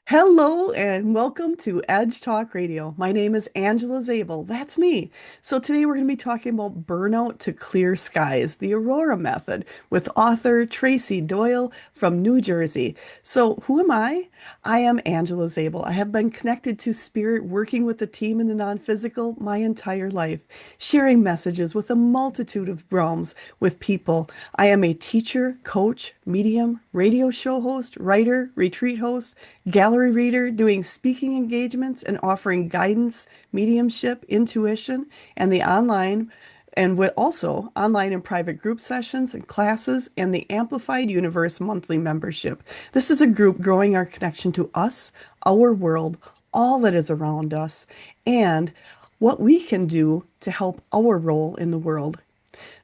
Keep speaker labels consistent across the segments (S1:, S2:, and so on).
S1: Hello and welcome to Edge Talk Radio. My name is Angela Zabel. That's me. So today we're going to be talking about burnout to clear skies, the Aurora Method, with author Tracy Doyle from New Jersey. So who am I? I am Angela Zabel. I have been connected to spirit working with the team in the non-physical my entire life, sharing messages with a multitude of realms with people. I am a teacher, coach, medium, radio show host, writer, retreat host, gallery reader, doing speaking engagements and offering guidance, mediumship, intuition, and the online and with also online and private group sessions and classes and the Amplified Universe monthly membership. This is a group growing our connection to us, our world, all that is around us, and what we can do to help our role in the world.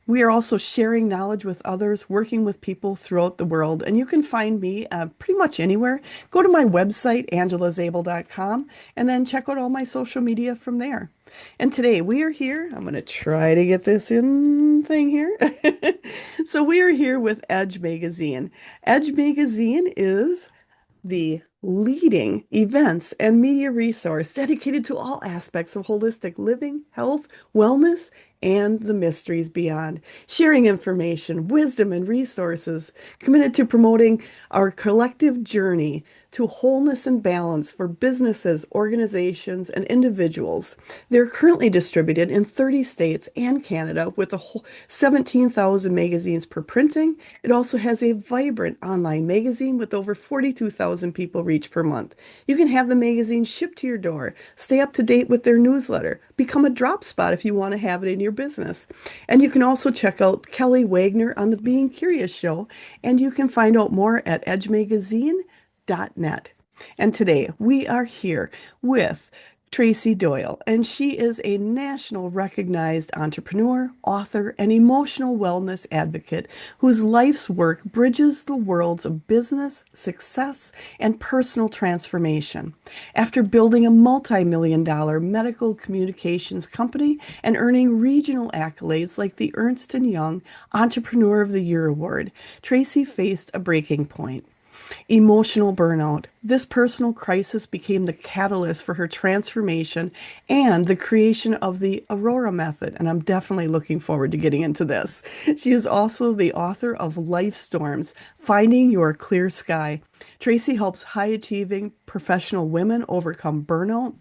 S1: We are also sharing knowledge with others, working with people throughout the world. And you can find me pretty much anywhere. Go to my website, angelazabel.com, and then check out all my social media from there. And today we are here. I'm going to try to get this in thing here. So we are here with Edge Magazine. Edge Magazine is the leading events and media resource dedicated to all aspects of holistic living, health, wellness, and the mysteries beyond, sharing information, wisdom, and resources, committed to promoting our collective journey to wholeness and balance for businesses, organizations, and individuals. They're currently distributed in 30 states and Canada with a whole 17,000 magazines per printing. It also has a vibrant online magazine with over 42,000 people reached per month. You can have the magazine shipped to your door, stay up to date with their newsletter, become a drop spot if you want to have it in your business. And you can also check out Kelly Wagner on the Being Curious show, and you can find out more at edgemagazine.net. And today we are here with Tracy Doyle, and she is a national recognized entrepreneur, author, and emotional wellness advocate whose life's work bridges the worlds of business, success, and personal transformation. After building a multi-million-dollar medical communications company and earning regional accolades like the Ernst & Young Entrepreneur of the Year Award, Tracy faced a breaking point. Emotional burnout. This personal crisis became the catalyst for her transformation and the creation of the Aurora Method, and I'm definitely looking forward to getting into this. She is also the author of Life Storms, Finding Your Clear Sky. Tracy helps high-achieving professional women overcome burnout,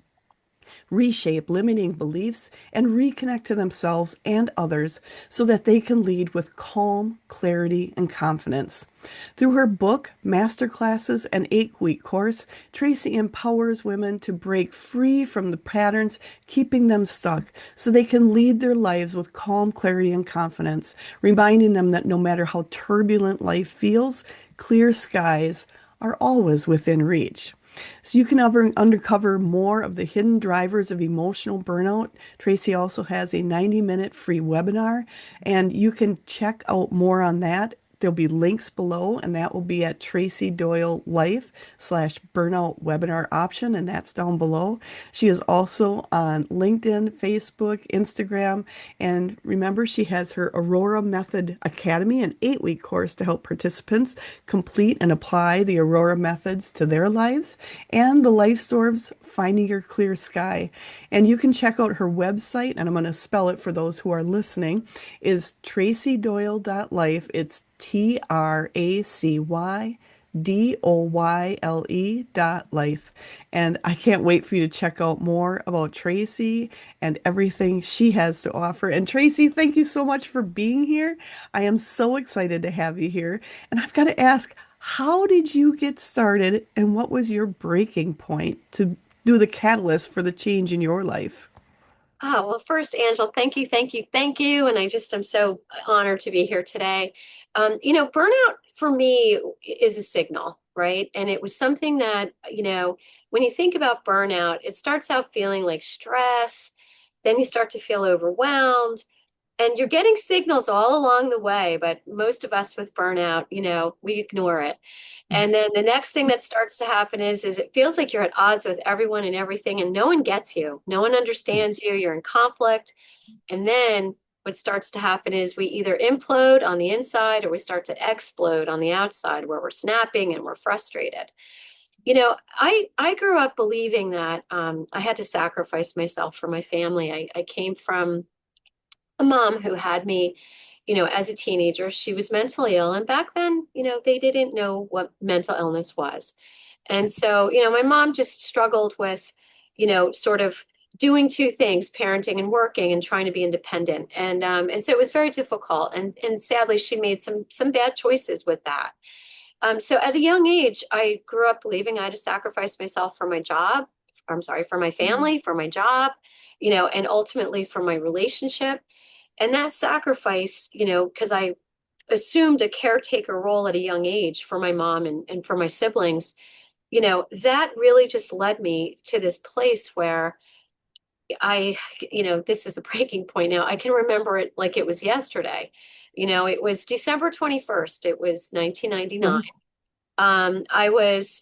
S1: reshape limiting beliefs, and reconnect to themselves and others so that they can lead with calm, clarity, and confidence. Through her book, masterclasses, and 8-week course, Tracy empowers women to break free from the patterns keeping them stuck so they can lead their lives with calm, clarity, and confidence, reminding them that no matter how turbulent life feels, clear skies are always within reach. So you can uncover more of the hidden drivers of emotional burnout. Tracy also has a 90-minute free webinar, and you can check out more on that. There'll be links below, and that will be at Tracy Doyle Life /burnout webinar option, and that's down below. She is also on LinkedIn, Facebook, Instagram, and remember, she has her Aurora Method Academy, an 8-week course to help participants complete and apply the Aurora methods to their lives, and the Life Storms, Finding Your Clear Sky. And you can check out her website, and I'm going to spell it for those who are listening, is tracydoyle.life. It's TracyDoyle.life. And I can't wait for you to check out more about Tracy and everything she has to offer. And Tracy, thank you so much for being here. I am so excited to have you here. And I've got to ask, how did you get started and what was your breaking point to do the catalyst for the change in your life?
S2: Oh, well, first, Angela, thank you, thank you, thank you. And I just am so honored to be here today. Burnout for me is a signal, right? And it was something that, when you think about burnout, it starts out feeling like stress, then you start to feel overwhelmed, and you're getting signals all along the way. But most of us with burnout, we ignore it. And then the next thing that starts to happen is it feels like you're at odds with everyone and everything, and no one gets you. No one understands you. You're in conflict. And then what starts to happen is we either implode on the inside or we start to explode on the outside where we're snapping and we're frustrated. I grew up believing that I had to sacrifice myself for my family. I came from a mom who had me, as a teenager. She was mentally ill, and back then, they didn't know what mental illness was. And so, my mom just struggled with, sort of doing two things, parenting and working and trying to be independent. And so it was very difficult. And sadly, she made some bad choices with that. So at a young age, I grew up believing I had to sacrifice myself for my job. I'm sorry, for my
S1: Mm.
S2: family, for my job, and ultimately for my relationship. And that sacrifice, because I assumed a caretaker role at a young age for my mom and for my siblings, that really just led me to this place where this is the breaking point now. I can remember it like it was yesterday. It was December 21st. It was 1999.
S1: Well,
S2: I was,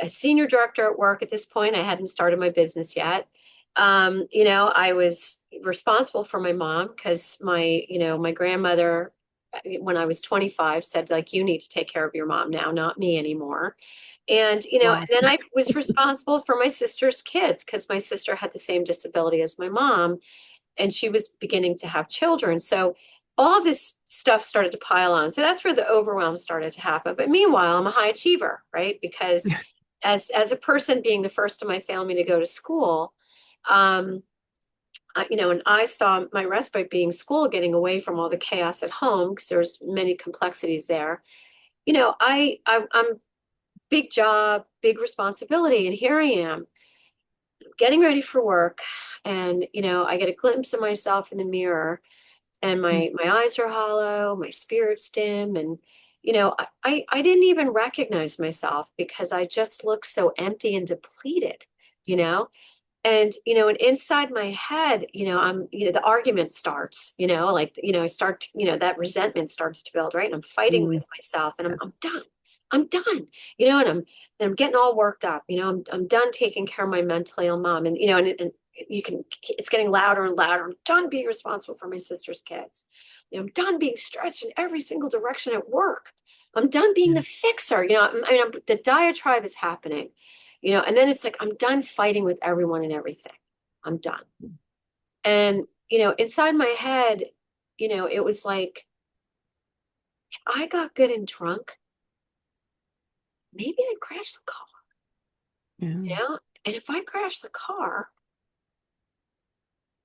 S2: a senior director at work at this point. I hadn't started my business yet. I was responsible for my mom because my grandmother, when I was 25, said, like, you need to take care of your mom now, not me anymore. And
S1: wow.
S2: then I was responsible for my sister's kids because my sister had the same disability as my mom, and she was beginning to have children. So all of this stuff started to pile on. So that's where the overwhelm started to happen. But meanwhile, I'm a high achiever, right? Because as a person being the first in my family to go to school, um, and I saw my respite being school, getting away from all the chaos at home because there's many complexities there. I'm big job, big responsibility, and here I am getting ready for work, and I get a glimpse of myself in the mirror, and
S1: Mm.
S2: my eyes are hollow, my spirit's dim, and I didn't even recognize myself because I just look so empty and depleted, you know. And inside my head, the argument starts, like, I start, that resentment starts to build, right? And I'm fighting
S1: Mm.
S2: with myself, and I'm done. I'm done, and I'm getting all worked up, I'm done taking care of my mentally ill mom. And it's getting louder and louder. I'm done being responsible for my sister's kids. I'm done being stretched in every single direction at work. I'm done being the
S1: Yeah.
S2: fixer. The diatribe is happening, and then it's like, I'm done fighting with everyone and everything. I'm done. And, inside my head, it was like, if I got good and drunk, maybe I'd crash the car,
S1: Yeah.
S2: you know? And if I crashed the car,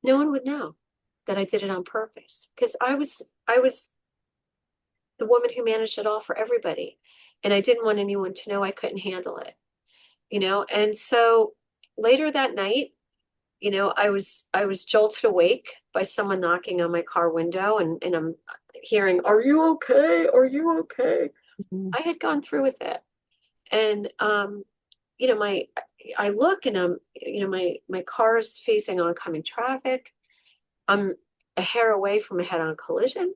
S2: no one would know that I did it on purpose because I was the woman who managed it all for everybody. And I didn't want anyone to know I couldn't handle it, And so later that night, I was jolted awake by someone knocking on my car window, and I'm hearing, "Are you okay? Are you okay?"
S1: Mhm.
S2: I had gone through with it. And my I look, and my car is facing oncoming traffic. I'm a hair away from a head-on collision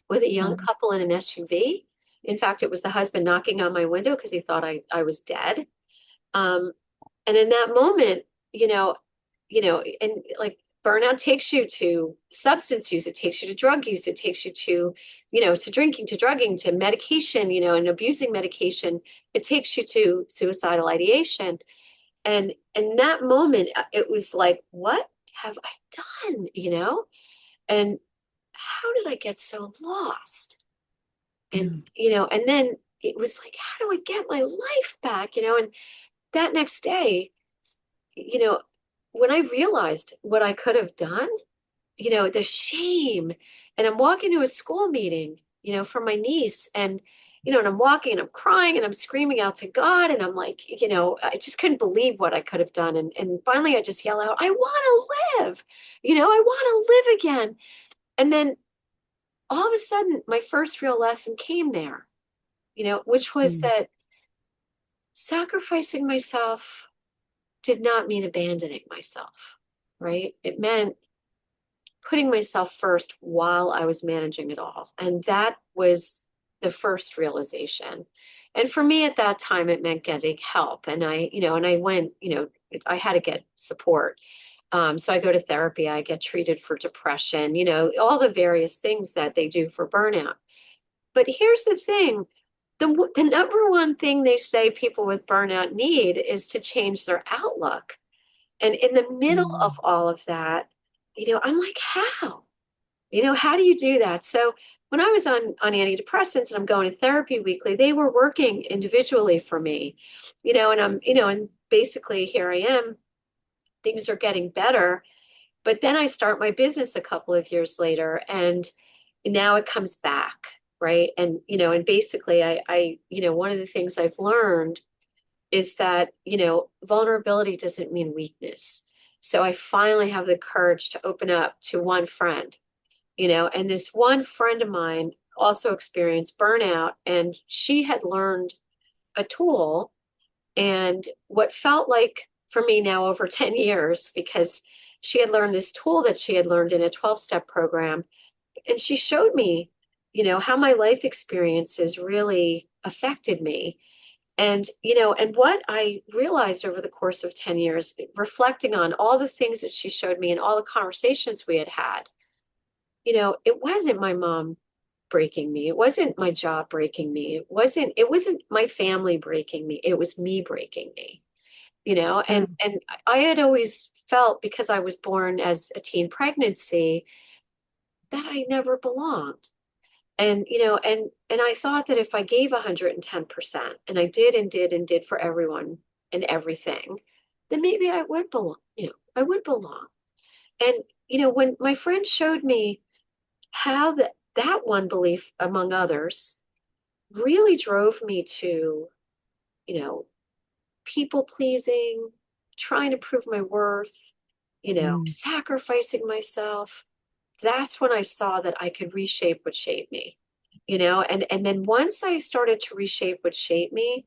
S2: with a young
S1: Wow.
S2: couple in an SUV. In fact, it was the husband knocking on my window because he thought I was dead. Um, and in that moment, you know, and like, burnout takes you to substance use, it takes you to drug use, it takes you to, to drinking, to drugging, to medication, and abusing medication. It takes you to suicidal ideation. And in that moment, it was like, what have I done? And how did I get so lost? And,
S1: Yeah.
S2: and then it was like, how do I get my life back? And that next day, you know, when I realized what I could have done, the shame, and I'm walking to a school meeting, for my niece, and I'm walking and I'm crying and I'm screaming out to God, and I'm like, I just couldn't believe what I could have done. And finally I just yell out, I want to live, I want to live again. And then all of a sudden, my first real lesson came there, which was
S1: Mm.
S2: that sacrificing myself did not mean abandoning myself, right? It meant putting myself first while I was managing it all. And that was the first realization. And for me at that time, it meant getting help. And I went, I had to get support. So I go to therapy, I get treated for depression, all the various things that they do for burnout. But here's the thing. the number one thing they say people with burnout need is to change their outlook. And in the middle of
S1: Mm.
S2: all of that, I'm like, how? How do you do that? So when I was on antidepressants and I'm going to therapy weekly, they were working individually for me, and basically here I am, things are getting better. But then I start my business a couple of years later and now it comes back, right? And basically one of the things I've learned is that, vulnerability doesn't mean weakness. So I finally have the courage to open up to one friend, and this one friend of mine also experienced burnout and she had learned a tool and what felt like for me now over 10 years because she had learned this tool that she had learned in a 12-step program and she showed me, how my life experiences really affected me. And what I realized over the course of 10 years, reflecting on all the things that she showed me and all the conversations we had had, it wasn't my mom breaking me. It wasn't my job breaking me. It wasn't my family breaking me. It was me breaking me,
S1: Yeah.
S2: and I had always felt because I was born as a teen pregnancy that I never belonged. And I thought that if I gave 110% and I did and did and did for everyone and everything, then maybe I would belong, I would belong. And when my friend showed me how that one belief among others really drove me to, you know, people pleasing, trying to prove my worth,
S1: Mm.
S2: sacrificing myself, that's when I saw that I could reshape what shaped me, and then once I started to reshape what shaped me,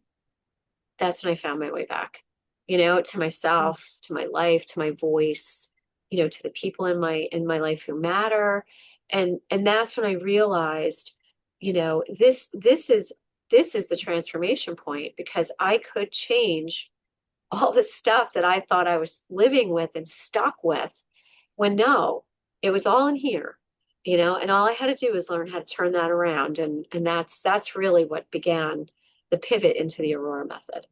S2: that's when I found my way back, to myself, to my life, to my voice, to the people in my life who matter. And that's when I realized, this is the transformation point because I could change all the stuff that I thought I was living with and stuck with when no, it was all in here, and all I had to do was learn how to turn that around. And that's really what began the pivot into the Aurora method.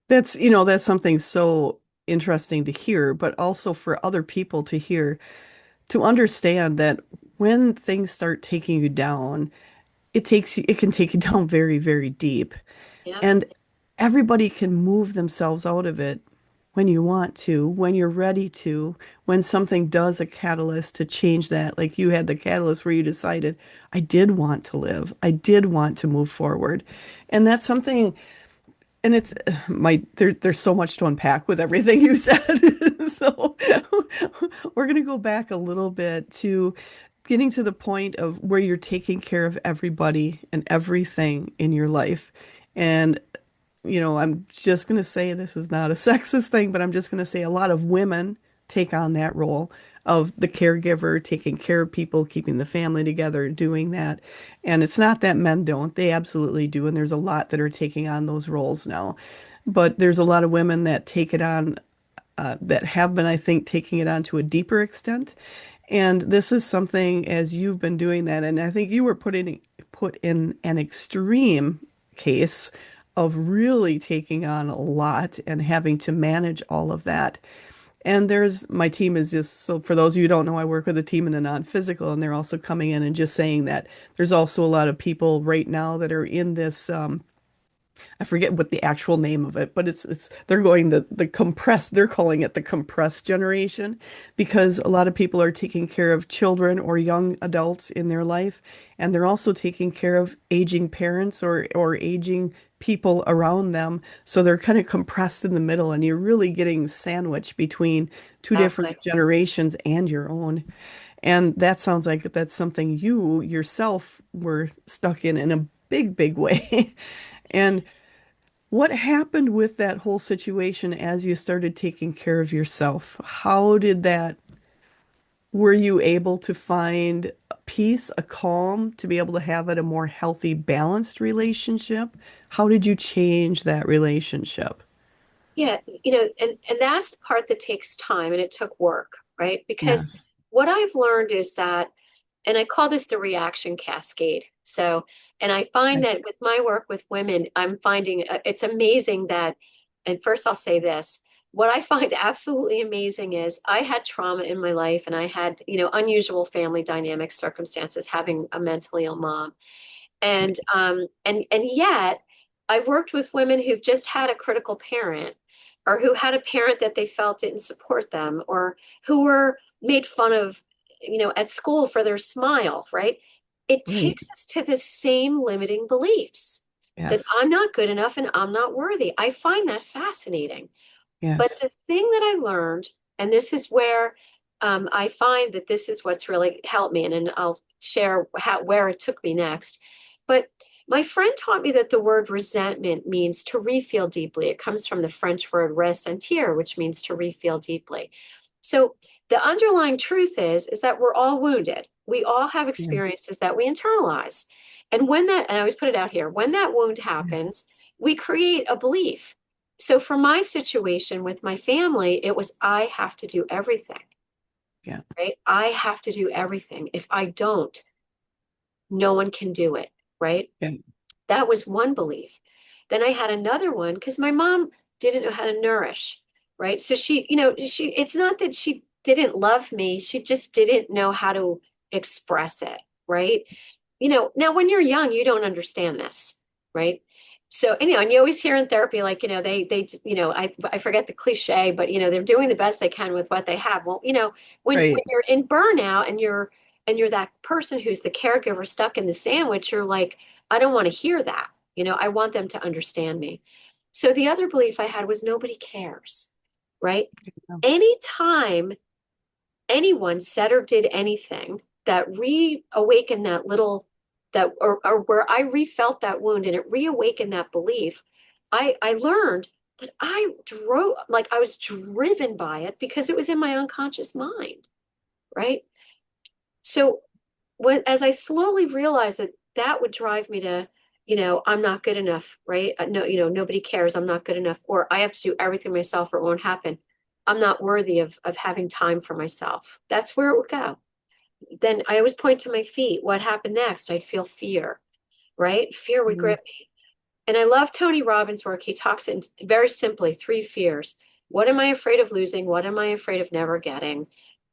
S1: That's something so interesting to hear, but also for other people to hear, to understand that when things start taking you down, it can take you down very, very deep.
S2: Yeah,
S1: And everybody can move themselves out of it when you want to, when you're ready to, when something does a catalyst to change that. Like you had the catalyst where you decided, I did want to live. I did want to move forward. And that's something, and it's there's so much to unpack with everything you said. So we're going to go back a little bit to getting to the point of where you're taking care of everybody and everything in your life. And I'm just going to say this is not a sexist thing, but I'm just going to say a lot of women take on that role of the caregiver, taking care of people, keeping the family together, doing that. And it's not that men don't, they absolutely do. And there's a lot that are taking on those roles now. But there's a lot of women that take it on, that have been, I think, taking it on to a deeper extent. And this is something as you've been doing that, and I think you were put in an extreme case of really taking on a lot and having to manage all of that. And there's my team is just so for those of you who don't know, I work with a team in a non-physical, and they're also coming in and just saying that there's also a lot of people right now that are in this I forget what the actual name of it, but it's they're going the compressed, they're calling it the compressed generation because a lot of people are taking care of children or young adults in their life, and they're also taking care of aging parents or aging people around them. So they're kind of compressed in the middle, and you're really getting sandwiched between two
S2: exactly.
S1: different generations and your own. And that sounds like that's something you yourself were stuck in a big, big way. And what happened with that whole situation as you started taking care of yourself? How did that, were you able to find a peace, a calm, to be able to have it a more healthy, balanced relationship? How did you change that relationship?
S2: Yeah, and that's the part that takes time and it took work, right? Because
S1: Yes.
S2: what I've learned is that And I call this the reaction cascade. So, and I find
S1: Okay.
S2: that with my work with women, I'm finding it's amazing that, and first I'll say this, what I find absolutely amazing is I had trauma in my life and I had, unusual family dynamic circumstances, having a mentally ill mom. And yet I've worked with women who've just had a critical parent or who had a parent that they felt didn't support them or who were made fun of, at school for their smile, right? It
S1: Right.
S2: takes us to the same limiting beliefs that
S1: Yes.
S2: I'm not good enough and I'm not worthy. I find that fascinating. But
S1: Yes.
S2: the thing that I learned, and this is where I find that this is what's really helped me, and I'll share where it took me next. But my friend taught me that the word resentment means to refeel deeply. It comes from the French word ressentir, which means to refeel deeply. So the underlying truth is that we're all wounded. We all have
S1: Yeah.
S2: experiences that we internalize. And when that, and I always put it out here, when that wound
S1: Yeah.
S2: happens, we create a belief. So for my situation with my family, it was I have to do everything,
S1: Yeah.
S2: right? I have to do everything. If I don't, no one can do it, right?
S1: Yeah.
S2: That was one belief. Then I had another one because my mom didn't know how to nourish, right? So it's not that she didn't love me, she just didn't know how to express it, right? Now when you're young, you don't understand this, right? So, and you always hear in therapy, like, I forget the cliche, but, they're doing the best they can with what they have. Well, when
S1: Right.
S2: you're in burnout and you're that person who's the caregiver stuck in the sandwich, you're like, I don't want to hear that. I want them to understand me. So the other belief I had was nobody cares, right?
S1: Yeah.
S2: Anytime anyone said or did anything that reawakened that little that or where I refelt that wound and it reawakened that belief, I learned that I was driven by it because it was in my unconscious mind, right? So as I slowly realized that that would drive me to, I'm not good enough, right? No, nobody cares. I'm not good enough, or I have to do everything myself or it won't happen. I'm not worthy of having time for myself. That's where it would go. Then I always point to my feet. What happened next? I'd feel fear, right? Fear would
S1: Mhm.
S2: grip me. And I love Tony Robbins' work. He talks in very simply three fears. What am I afraid of losing? What am I afraid of never getting?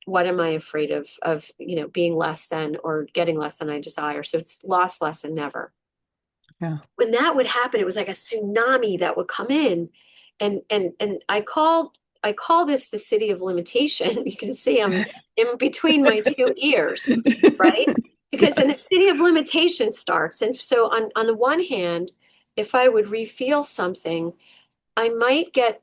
S2: What am I afraid of being less than or getting less than I desire? So it's lost, less, and never.
S1: Yeah.
S2: When that would happen, it was like a tsunami that would come in. And I call this the city of limitation. You can see I'm in between my two ears, right? Because then the
S1: Yes.
S2: city of limitation starts. And so on the one hand, if I would refeel something, I might get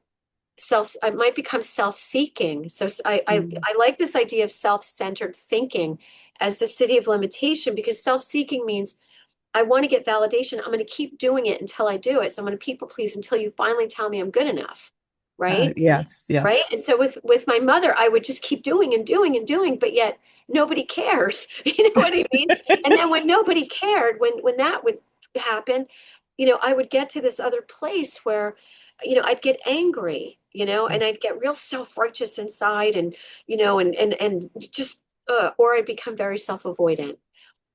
S2: I might become self-seeking. So
S1: Mm.
S2: I like this idea of self-centered thinking as the city of limitation because self-seeking means I want to get validation. I'm going to keep doing it until I do it. So I'm going to people please until you finally tell me I'm good enough. Right.
S1: Yes.
S2: Right.
S1: Yes.
S2: And so with my mother, I would just keep doing and doing and doing, but yet nobody cares. You know what I mean? And then when nobody cared, when that would happen, I would get to this other place where, I'd get angry, and I'd get real self-righteous inside and, and just, or I'd become very self-avoidant,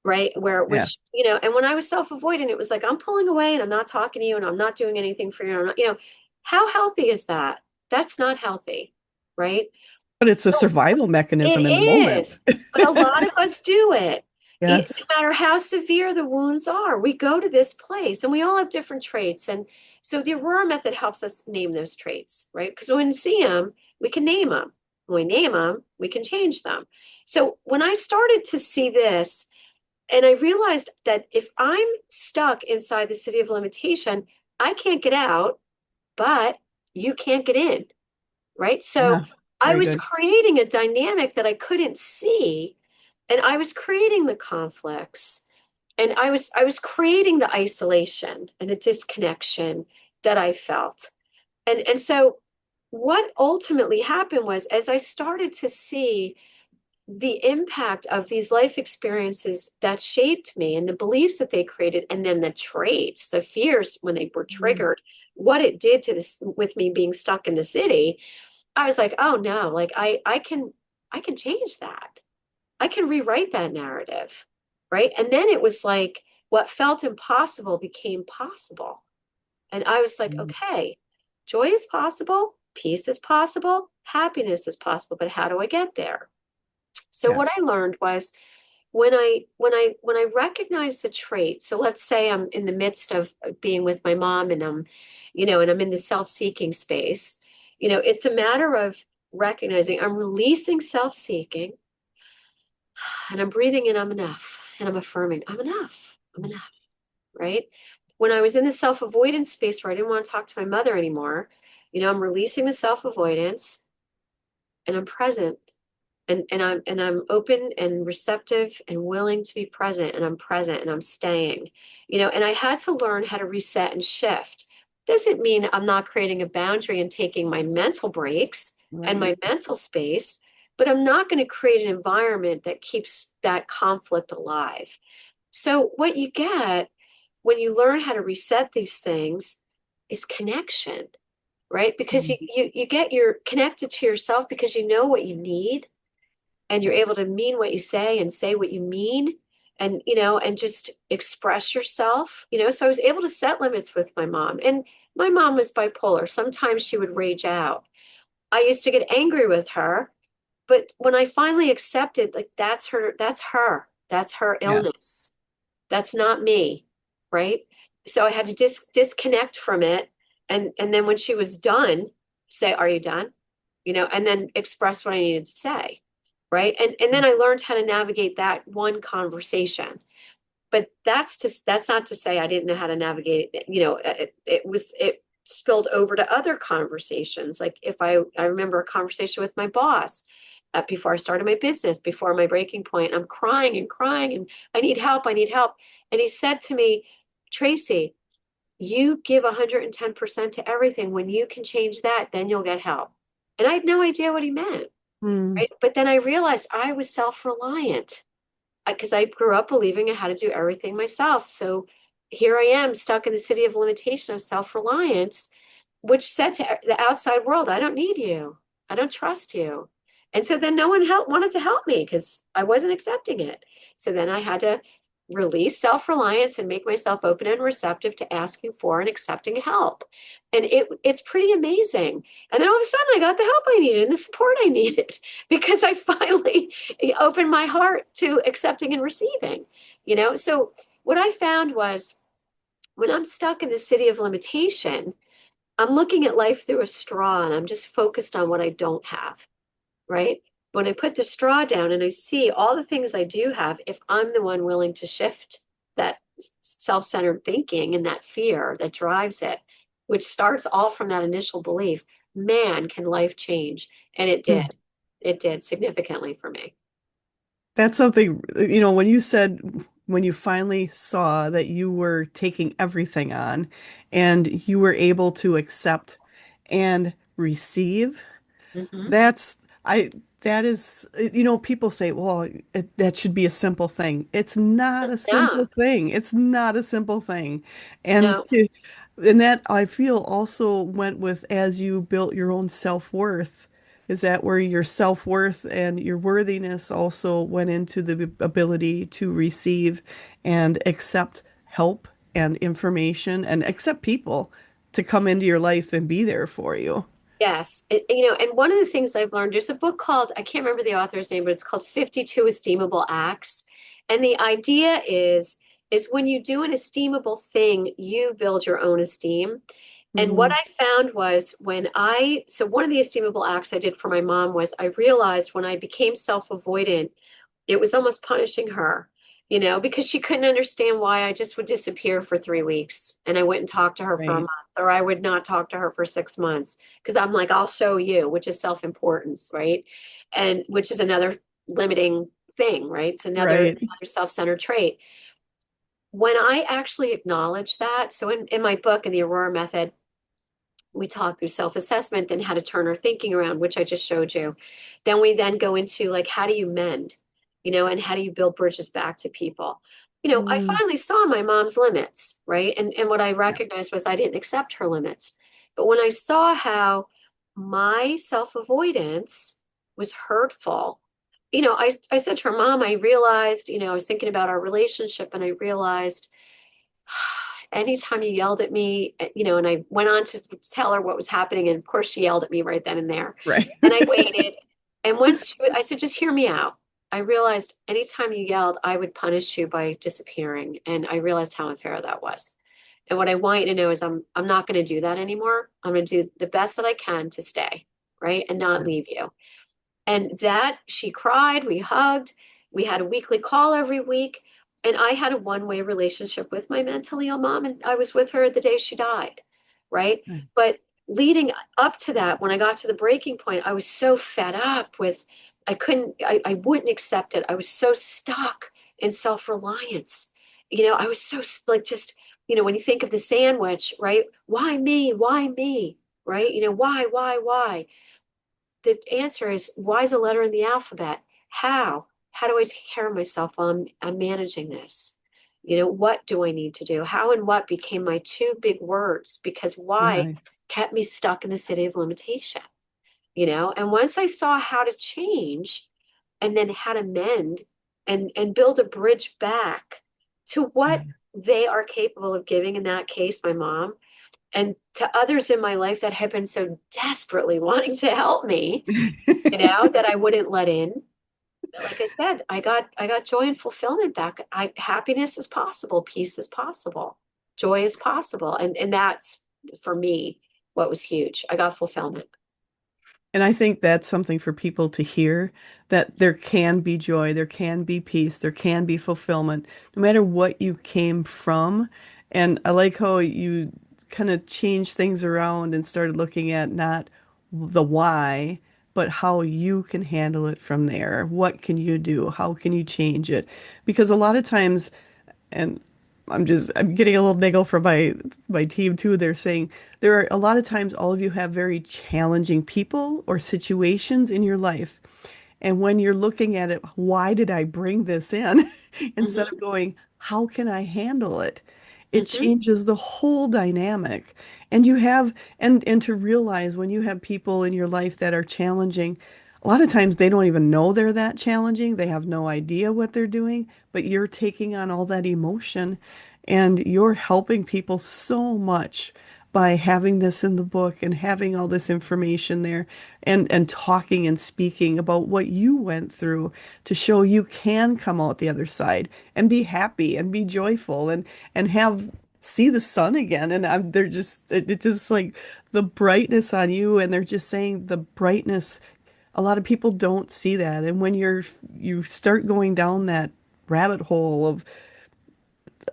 S2: right? Which,
S1: Yes.
S2: and when I was self-avoidant, it was like, I'm pulling away and I'm not talking to you and I'm not doing anything for you. And I'm not, how healthy is that? That's not healthy, right?
S1: But it's a
S2: So
S1: survival mechanism in the
S2: it
S1: moment.
S2: is, but a lot of us do it. No
S1: Yes.
S2: matter how severe the wounds are, we go to this place and we all have different traits. And so the Aurora method helps us name those traits, right? Because when we see them, we can name them. When we name them, we can change them. So when I started to see this, and I realized that if I'm stuck inside the city of limitation, I can't get out, but you can't get in, right? So
S1: Yeah.
S2: I
S1: Very
S2: was
S1: good.
S2: creating a dynamic that I couldn't see, and I was creating the conflicts, and I was creating the isolation and the disconnection that I felt. And so what ultimately happened was as I started to see the impact of these life experiences that shaped me and the beliefs that they created and then the traits, the fears when they were
S1: Mm.
S2: triggered, what it did to this with me being stuck in the city, I was like, oh no, like I can change that. I can rewrite that narrative, right? And then it was like what felt impossible became possible. And I was like,
S1: Mm.
S2: okay, joy is possible, peace is possible, happiness is possible, but how do I get there? So
S1: Yeah.
S2: what I learned was when I recognize the trait, so let's say I'm in the midst of being with my mom and and I'm in the self-seeking space, it's a matter of recognizing I'm releasing self-seeking and I'm breathing in I'm enough and I'm affirming I'm enough. I'm enough, right? When I was in the self-avoidance space where I didn't want to talk to my mother anymore, I'm releasing the self-avoidance and I'm present and I'm open and receptive and willing to be present and I'm present and I'm staying. And I had to learn how to reset and shift. Doesn't mean I'm not creating a boundary and taking my mental breaks and my
S1: Right.
S2: mental space, but I'm not going to create an environment that keeps that conflict alive. So what you get when you learn how to reset these things is connection, right? Because
S1: Mm.
S2: you get you're connected to yourself because you know what you need and you're able
S1: Yes.
S2: to mean what you say and say what you mean and and just express yourself. So I was able to set limits with my mom, and my mom was bipolar. Sometimes she would rage out. I used to get angry with her, but when I finally accepted, like, that's her
S1: Yeah.
S2: illness, that's not me, right? So I had to disconnect from it, and then when she was done, say, "Are you done?" And then express what I needed to say, right? And then I learned how to navigate that one conversation. But that's not to say I didn't know how to navigate it. It spilled over to other conversations. Like if I remember a conversation with my boss before I started my business, before my breaking point. I'm crying and crying and I need help. I need help. And he said to me, Tracy, you give 110% to everything. When you can change that, then you'll get help. And I had no idea what he meant.
S1: Mm.
S2: Right. But then I realized I was self-reliant because I grew up believing I had to do everything myself. So here I am stuck in the city of limitation of self-reliance, which said to the outside world, I don't need you. I don't trust you. And so then no one wanted to help me because I wasn't accepting it. So then I had to release self-reliance and make myself open and receptive to asking for and accepting help. And it's pretty amazing. And then all of a sudden I got the help I needed and the support I needed because I finally opened my heart to accepting and receiving. So what I found was when I'm stuck in the city of limitation, I'm looking at life through a straw and I'm just focused on what I don't have, right? When I put the straw down and I see all the things I do have, if I'm the one willing to shift that self-centered thinking and that fear that drives it, which starts all from that initial belief, man, can life change. And it did.
S1: Mm.
S2: It did significantly for me.
S1: That's something, when you said when you finally saw that you were taking everything on and you were able to accept and receive.
S2: Hmm.
S1: That's I that is people say, well, that should be a simple thing. It's not a
S2: Yeah.
S1: simple thing. It's not a simple thing. And
S2: No.
S1: to and that I feel also went with as you built your own self-worth. Is that where your self-worth and your worthiness also went into the ability to receive and accept help and information and accept people to come into your life and be there for you?
S2: Yes. And one of the things I've learned, there's a book called, I can't remember the author's name, but it's called 52 Esteemable Acts. And the idea is when you do an esteemable thing, you build your own esteem. And what
S1: Mm.
S2: I found was so one of the esteemable acts I did for my mom was I realized when I became self-avoidant, it was almost punishing her, because she couldn't understand why I just would disappear for 3 weeks and I wouldn't talk to her for a
S1: Right.
S2: month, or I would not talk to her for 6 months because I'm like, I'll show you, which is self-importance, right? And which is another limiting thing, right? It's another
S1: Right.
S2: self-centered trait. When I actually acknowledge that, so in my book, in the Aurora Method, we talk through self-assessment, then how to turn our thinking around, which I just showed you. Then we then go into like, how do you mend, and how do you build bridges back to people? I
S1: Mm.
S2: finally saw my mom's limits, right? And what I
S1: Yeah.
S2: recognized was I didn't accept her limits. But when I saw how my self-avoidance was hurtful, I said to her, Mom, I realized, I was thinking about our relationship and I realized anytime you yelled at me, and I went on to tell her what was happening. And of course, she yelled at me right then and there.
S1: Right.
S2: And I waited. And I said, just hear me out. I realized anytime you yelled, I would punish you by disappearing. And I realized how unfair that was. And what I want you to know is I'm not going to do that anymore. I'm going to do the best that I can to stay, right? And not
S1: Yeah.
S2: leave you. And that she cried, we hugged, we had a weekly call every week. And I had a one-way relationship with my mentally ill mom, and I was with her the day she died, right?
S1: Good.
S2: But leading up to that, when I got to the breaking point, I was so fed up with, I wouldn't accept it. I was so stuck in self-reliance. I was so like just, when you think of the sandwich, right? Why me? Why me? Right? Why? The answer is why is a letter in the alphabet? How? How do I take care of myself while I'm managing this? What do I need to do? How and what became my two big words because why
S1: Nice.
S2: kept me stuck in the city of limitation. And once I saw how to change and then how to mend and build a bridge back to what
S1: Nice.
S2: they are capable of giving, in that case, my mom, and to others in my life that have been so desperately wanting to help me, that I wouldn't let in. Like I said, I got joy and fulfillment back. Happiness is possible, peace is possible, joy is possible. And that's for me what was huge. I got fulfillment.
S1: And I think that's something for people to hear that there can be joy, there can be peace, there can be fulfillment, no matter what you came from. And I like how you kind of changed things around and started looking at not the why, but how you can handle it from there. What can you do? How can you change it? Because a lot of times, and I'm getting a little niggle from my team too. They're saying there are a lot of times all of you have very challenging people or situations in your life. And when you're looking at it, why did I bring this in? Instead of
S2: Hmm.
S1: going, how can I handle it? It
S2: Hmm.
S1: changes the whole dynamic. And you have, and to realize when you have people in your life that are challenging, a lot of times they don't even know they're that challenging. They have no idea what they're doing, but you're taking on all that emotion and you're helping people so much by having this in the book and having all this information there and talking and speaking about what you went through to show you can come out the other side and be happy and be joyful and have see the sun again. And they're just it's just like the brightness on you, and they're just saying the brightness. A lot of people don't see that, and when you start going down that rabbit hole of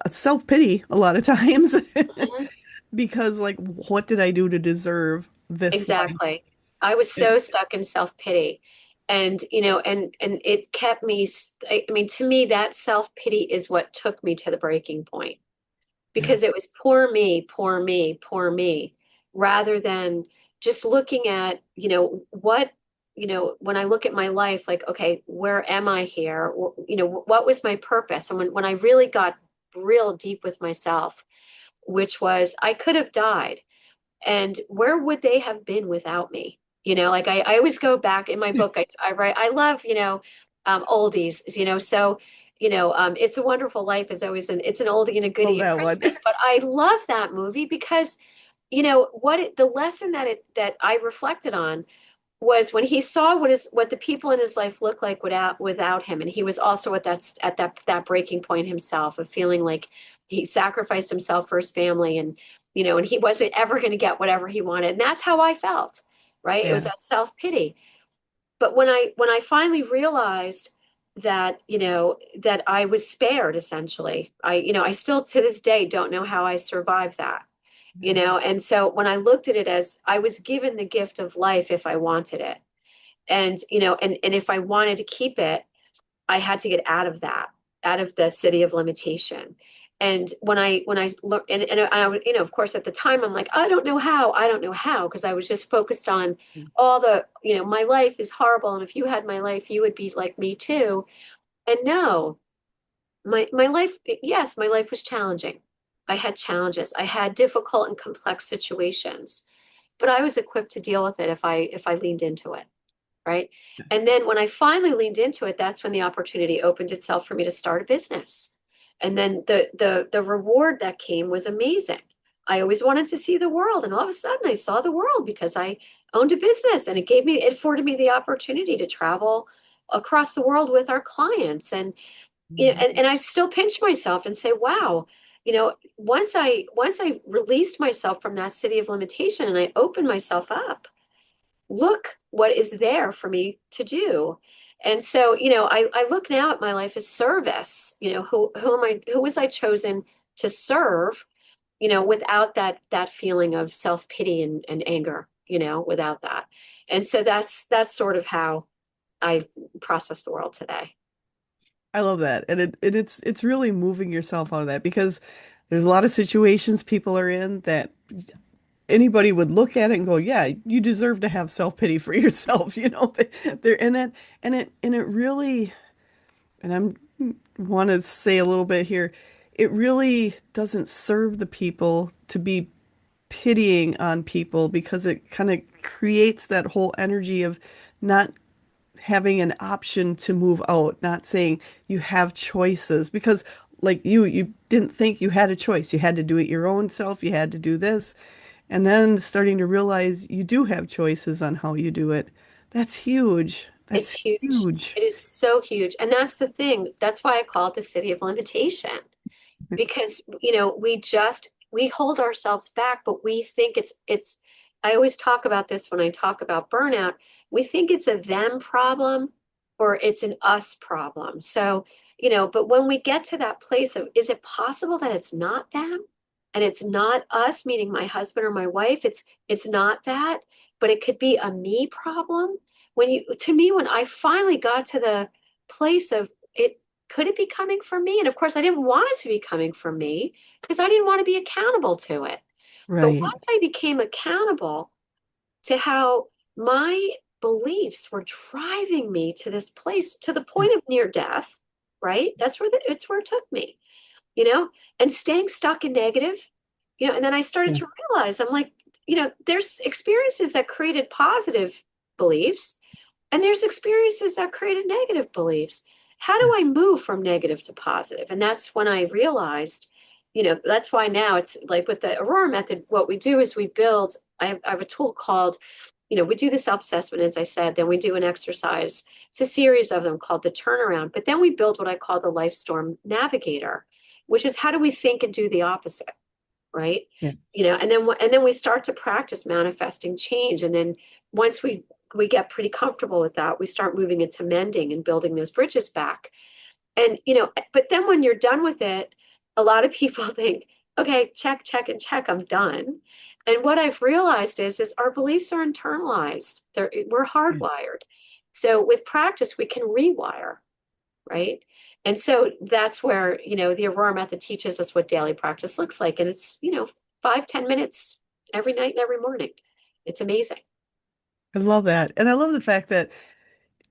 S1: self-pity a lot of times
S2: Hmm.
S1: because like what did I do to deserve this life?
S2: Exactly. I was so stuck in self-pity. And, and it kept me, I mean, to me, that self-pity is what took me to the breaking point
S1: Yeah.
S2: because it was poor me, poor me, poor me, rather than just looking at, when I look at my life, like, okay, where am I here? What was my purpose? And when I really got real deep with myself, which was I could have died. And where would they have been without me? Like I always go back in my book, I write, I love, oldies, so, It's a Wonderful Life is always it's an oldie and a
S1: Love
S2: goodie at
S1: that one.
S2: Christmas. But I love that movie because, the lesson that I reflected on was when he saw what the people in his life looked like without him, and he was also at that breaking point himself of feeling like he sacrificed himself for his family, and he wasn't ever going to get whatever he wanted, and that's how I felt, right? It was
S1: Yeah.
S2: that self-pity. But when I finally realized that I was spared, essentially, I still to this day don't know how I survived that. And so when I looked at it as I was given the gift of life if I wanted it, and if I wanted to keep it, I had to get out of the city of limitation. And when I look, and I would, of course, at the time, I'm like, I don't know how, because I was just focused on all my life is horrible, and if you had my life, you would be like me too. And no, my life, yes, my life was challenging. I had challenges. I had difficult and complex situations, but I was equipped to deal with it if I leaned into it. right? And then when I finally leaned into it, that's when the opportunity opened itself for me to start a business. And then the reward that came was amazing. I always wanted to see the world, and all of a sudden I saw the world because I owned a business, and it afforded me the opportunity to travel across the world with our clients. And and I still pinch myself and say, wow, once I released myself from that city of limitation and I opened myself up, look what is there for me to do. And so, I look now at my life as service. Who was I chosen to serve, without that feeling of self-pity and anger, without that. And so that's sort of how I process the world today.
S1: I love that. And it's really moving yourself out of that because there's a lot of situations people are in that anybody would look at it and go, "Yeah, you deserve to have self-pity for yourself," There and it really and I'm want to say a little bit here. It really doesn't serve the people to be pitying on people because it kind of creates that whole energy of not having an option to move out, not saying you have choices because like you didn't think you had a choice. You had to do it your own self. You had to do this. And then starting to realize you do have choices on how you do it. That's huge.
S2: It's
S1: That's
S2: huge.
S1: huge.
S2: It is so huge. And that's the thing. That's why I call it the city of limitation. Because, we hold ourselves back, but we think it's I always talk about this when I talk about burnout. We think it's a them problem or it's an us problem. So, but when we get to that place of, is it possible that it's not them and it's not us, meaning my husband or my wife? It's not that, but it could be a me problem. To me, when I finally got to the place of it, could it be coming from me? And of course, I didn't want it to be coming from me because I didn't want to be accountable to it. But
S1: Right.
S2: once I became accountable to how my beliefs were driving me to this place, to the point of near death, right? It's where it took me, you know, and staying stuck in negative, and then I started
S1: Yeah.
S2: to realize I'm like, there's experiences that created positive beliefs and there's experiences that created negative beliefs. How do I
S1: Yes.
S2: move from negative to positive? And that's when I realized, that's why now it's like with the Aurora method, what we do is I have a tool called, we do the self-assessment, as I said, then we do an exercise. It's a series of them called the turnaround. But then we build what I call the life storm navigator, which is how do we think and do the opposite, right?
S1: Yeah.
S2: And then we start to practice manifesting change. And then once we get pretty comfortable with that, we start moving into mending and building those bridges back. And but then when you're done with it, a lot of people think, okay, check, check, and check, I'm done. And what I've realized is our beliefs are internalized. We're
S1: Yeah.
S2: hardwired. So with practice, we can rewire, right? And so that's where, the Aurora method teaches us what daily practice looks like. And it's, 5, 10 minutes every night and every morning. It's amazing.
S1: I love that. And I love the fact that,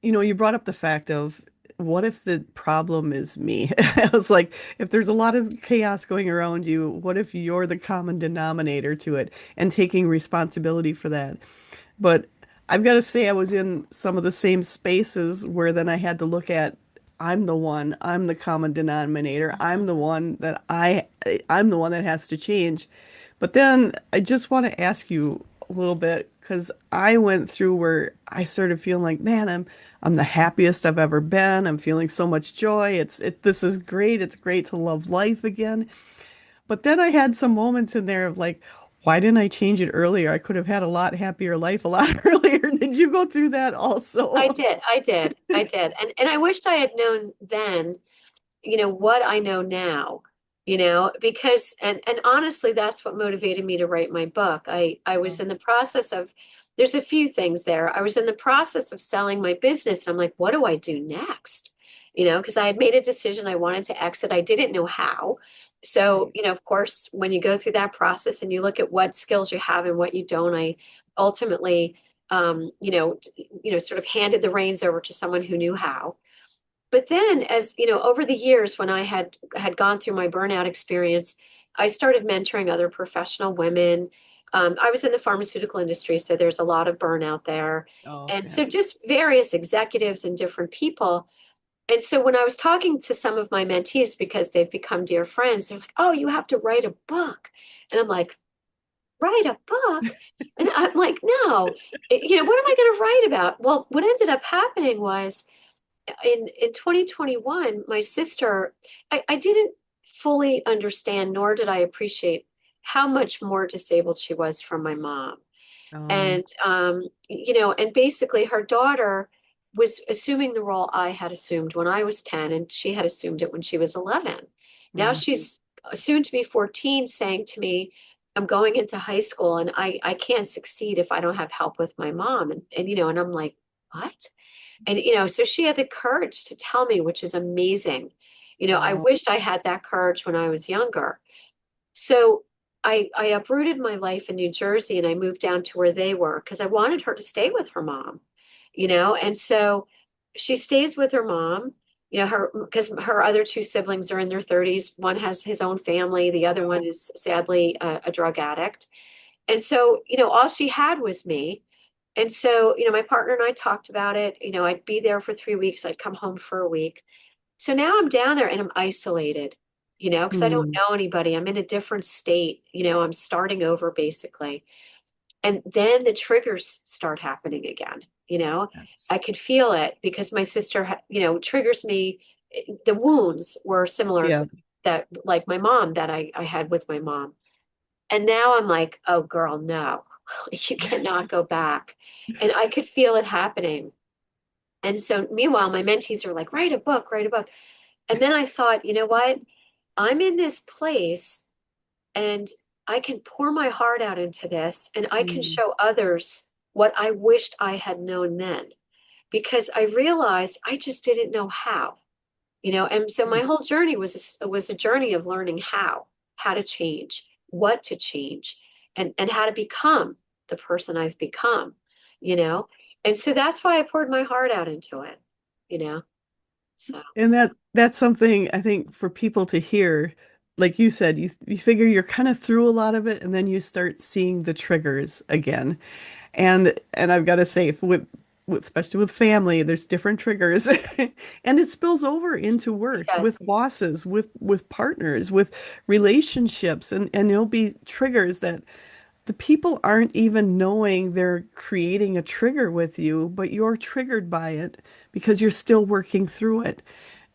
S1: you brought up the fact of what if the problem is me? I was like, if there's a lot of chaos going around you, what if you're the common denominator to it and taking responsibility for that? But I've got to say, I was in some of the same spaces where then I had to look at, I'm the common denominator. I'm the one that has to change. But then I just want to ask you a little bit because I went through where I started feeling like, man, I'm the happiest I've ever been. I'm feeling so much joy. This is great. It's great to love life again. But then I had some moments in there of like, why didn't I change it earlier? I could have had a lot happier life a lot earlier. Did you go through that
S2: I
S1: also?
S2: did, I did, I did. And I wished I had known then, what I know now, because and honestly, that's what motivated me to write my book. I was in the process of there's a few things there. I was in the process of selling my business, and I'm like, what do I do next? Because I had made a decision I wanted to exit. I didn't know how. So, of course, when you go through that process and you look at what skills you have and what you don't, I ultimately sort of handed the reins over to someone who knew how. But then, as over the years, when I had gone through my burnout experience, I started mentoring other professional women. I was in the pharmaceutical industry, so there's a lot of burnout there.
S1: Oh,
S2: And
S1: yeah.
S2: so just various executives and different people. And so when I was talking to some of my mentees, because they've become dear friends, they're like, oh, you have to write a book. And I'm like, write a book? And I'm like, no, what am I going to write about? Well, what ended up happening was in 2021, my sister, I didn't fully understand, nor did I appreciate how much more disabled she was from my mom.
S1: Oh,
S2: And basically her daughter was assuming the role I had assumed when I was 10, and she had assumed it when she was 11. Now
S1: mm,
S2: she's soon to be 14, saying to me, I'm going into high school and I can't succeed if I don't have help with my mom. And I'm like, what? And so she had the courage to tell me, which is amazing. I
S1: oh,
S2: wished I had that courage when I was younger. So I uprooted my life in New Jersey and I moved down to where they were because I wanted her to stay with her mom. And so she stays with her mom, her because her other two siblings are in their 30s. One has his own family, the other one
S1: oh,
S2: is sadly a drug addict. And so, all she had was me. And so, my partner and I talked about it. I'd be there for 3 weeks, I'd come home for a week. So now I'm down there and I'm isolated, because I don't
S1: mm,
S2: know anybody. I'm in a different state, I'm starting over basically. And then the triggers start happening again, I
S1: yes.
S2: could feel it because my sister, triggers me. The wounds were similar
S1: Yeah.
S2: that like my mom that I had with my mom. And now I'm like, oh girl, no, you cannot go back. And I could feel it happening. And so meanwhile, my mentees are like, write a book, write a book. And then I thought, you know what? I'm in this place and I can pour my heart out into this and I can
S1: Mm,
S2: show others what I wished I had known then because I realized I just didn't know how. And so my
S1: mm.
S2: whole journey was a journey of learning how to change, what to change, and how to become the person I've become, you know. And so that's why I poured my heart out into it, you know. So
S1: And that's something I think for people to hear. Like you said, you figure you're kind of through a lot of it, and then you start seeing the triggers again. And I've got to say, especially with family, there's different triggers, and it spills over into
S2: it
S1: work
S2: does.
S1: with bosses, with partners, with relationships, and there'll be triggers that the people aren't even knowing they're creating a trigger with you, but you're triggered by it because you're still working through it.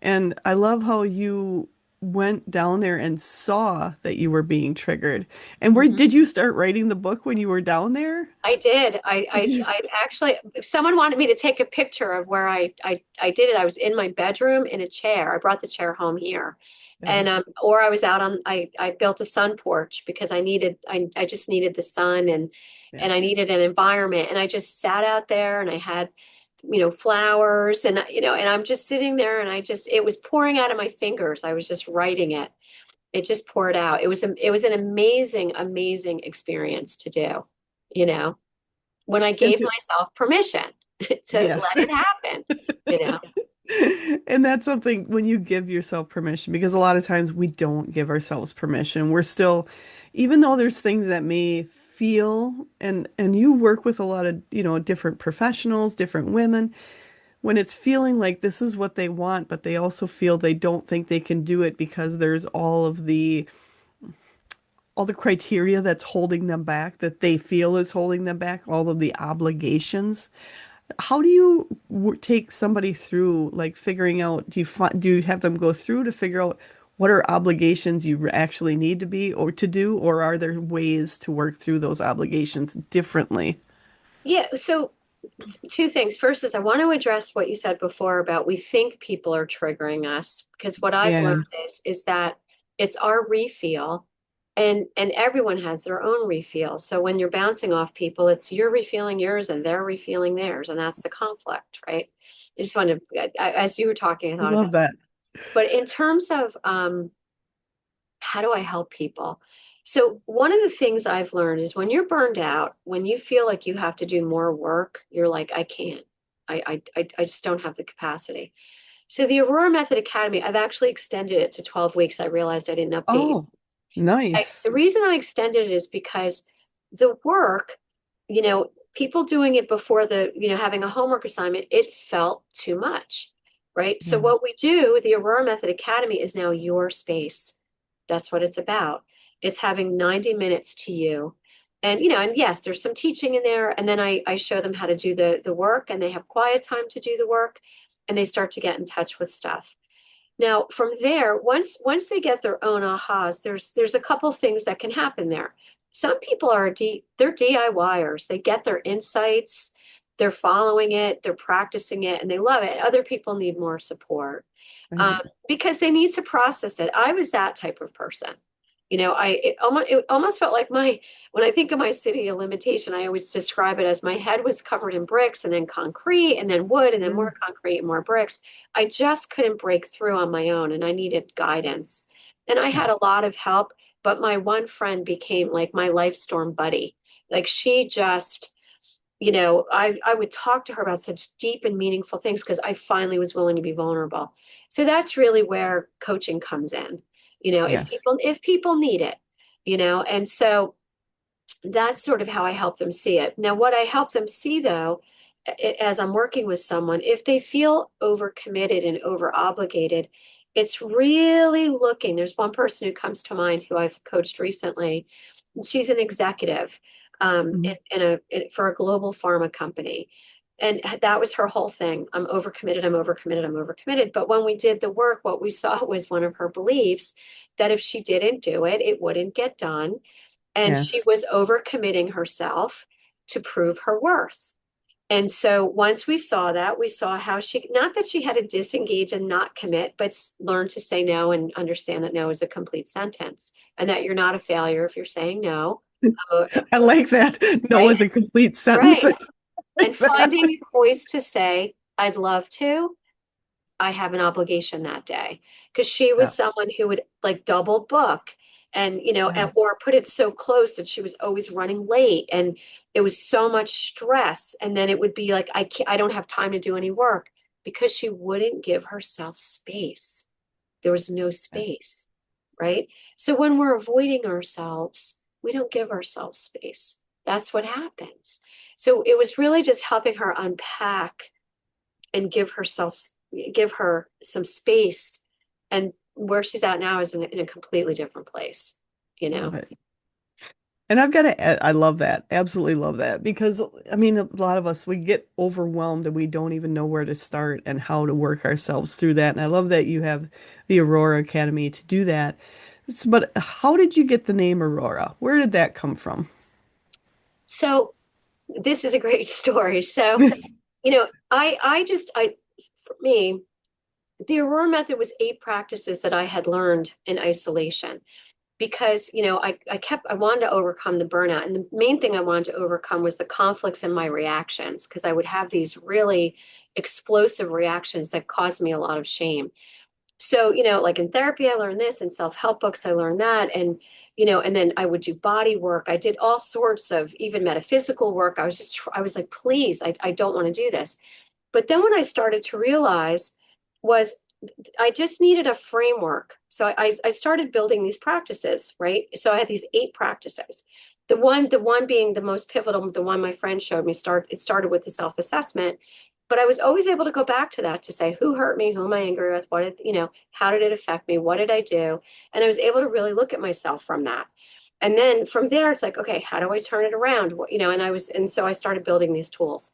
S1: And I love how you went down there and saw that you were being triggered. And where
S2: Mhm.
S1: did you start writing the book when you were down there?
S2: I did.
S1: Did you?
S2: I actually, if someone wanted me to take a picture of where I did it, I was in my bedroom in a chair. I brought the chair home here. And
S1: Yes,
S2: or I was out I built a sun porch because I just needed the sun and I
S1: yes.
S2: needed an environment. And I just sat out there and I had, flowers and I'm just sitting there and it was pouring out of my fingers. I was just writing it. It just poured out. It was an amazing, amazing experience to do, you know when I
S1: And
S2: gave
S1: to,
S2: myself permission to
S1: yes.
S2: let it happen.
S1: And that's something when you give yourself permission, because a lot of times we don't give ourselves permission. We're still, even though there's things that may feel, and you work with a lot of, different professionals, different women, when it's feeling like this is what they want, but they also feel they don't think they can do it because there's all the criteria that's holding them back, that they feel is holding them back, all of the obligations. How do you take somebody through, like figuring out, do you have them go through to figure out what are obligations you actually need to be or to do, or are there ways to work through those obligations differently?
S2: Yeah, so two things. First is I want to address what you said before about we think people are triggering us because what I've
S1: Yeah.
S2: learned is that it's our refeel and everyone has their own refeel. So when you're bouncing off people, it's you're refeeling yours and they're refeeling theirs, and that's the conflict, right? I just wanted as you were talking, I
S1: I
S2: thought of
S1: love
S2: that.
S1: that.
S2: But in terms of how do I help people? So, one of the things I've learned is when you're burned out, when you feel like you have to do more work, you're like, I can't. I just don't have the capacity. So, the Aurora Method Academy, I've actually extended it to 12 weeks. I realized I didn't update you.
S1: Oh, nice.
S2: The reason I extended it is because the work, people doing it before having a homework assignment, it felt too much, right? So
S1: Yeah.
S2: what we do, the Aurora Method Academy is now your space. That's what it's about. It's having 90 minutes to you. And yes, there's some teaching in there. And then I show them how to do the work, and they have quiet time to do the work, and they start to get in touch with stuff. Now, from there, once they get their own ahas, there's a couple things that can happen there. Some people they're DIYers. They get their insights, they're following it, they're practicing it, and they love it. Other people need more support
S1: Right.
S2: because they need to process it. I was that type of person. It almost felt like when I think of my city of limitation, I always describe it as my head was covered in bricks and then concrete and then wood and then
S1: Yeah.
S2: more concrete and more bricks. I just couldn't break through on my own, and I needed guidance. And I
S1: Yeah.
S2: had a lot of help, but my one friend became like my life storm buddy. Like she just, I would talk to her about such deep and meaningful things because I finally was willing to be vulnerable. So that's really where coaching comes in. If
S1: Yes.
S2: people need it, and so that's sort of how I help them see it. Now, what I help them see though, as I'm working with someone, if they feel overcommitted and over obligated, it's really looking. There's one person who comes to mind who I've coached recently. She's an executive
S1: Mhm.
S2: for a global pharma company. And that was her whole thing. I'm overcommitted, I'm overcommitted, I'm overcommitted. But when we did the work, what we saw was one of her beliefs that if she didn't do it, it wouldn't get done. And she
S1: Yes.
S2: was overcommitting herself to prove her worth. And so once we saw that, we saw how not that she had to disengage and not commit, but learn to say no and understand that no is a complete sentence and that you're not a failure if you're saying no. Uh,
S1: I like that. No
S2: right?
S1: is a complete sentence.
S2: Right.
S1: I
S2: And
S1: like that.
S2: finding your voice to say, I'd love to, I have an obligation that day. Because she
S1: Yeah.
S2: was someone who would like double book and,
S1: Yes.
S2: or put it so close that she was always running late. And it was so much stress. And then it would be like, I don't have time to do any work because she wouldn't give herself space. There was no
S1: Yeah.
S2: space, right? So when we're avoiding ourselves, we don't give ourselves space. That's what happens. So it was really just helping her unpack and give her some space. And where she's at now is in a completely different place, you
S1: Love
S2: know.
S1: it. And I've got to add, I love that. Absolutely love that because I mean, a lot of us, we get overwhelmed and we don't even know where to start and how to work ourselves through that. And I love that you have the Aurora Academy to do that. But how did you get the name Aurora? Where did that come from?
S2: So this is a great story. So, for me, the Aurora method was 8 practices that I had learned in isolation because, I wanted to overcome the burnout. And the main thing I wanted to overcome was the conflicts in my reactions because I would have these really explosive reactions that caused me a lot of shame. So, like in therapy, I learned this, in self-help books, I learned that. And then I would do body work. I did all sorts of even metaphysical work. I was like, please, I don't want to do this. But then when I started to realize was I just needed a framework. So I started building these practices, right? So I had these 8 practices. The one being the most pivotal, the one my friend showed me, it started with the self-assessment. But I was always able to go back to that to say, who hurt me? Who am I angry with? How did it affect me? What did I do? And I was able to really look at myself from that. And then from there, it's like, okay, how do I turn it around? And so I started building these tools,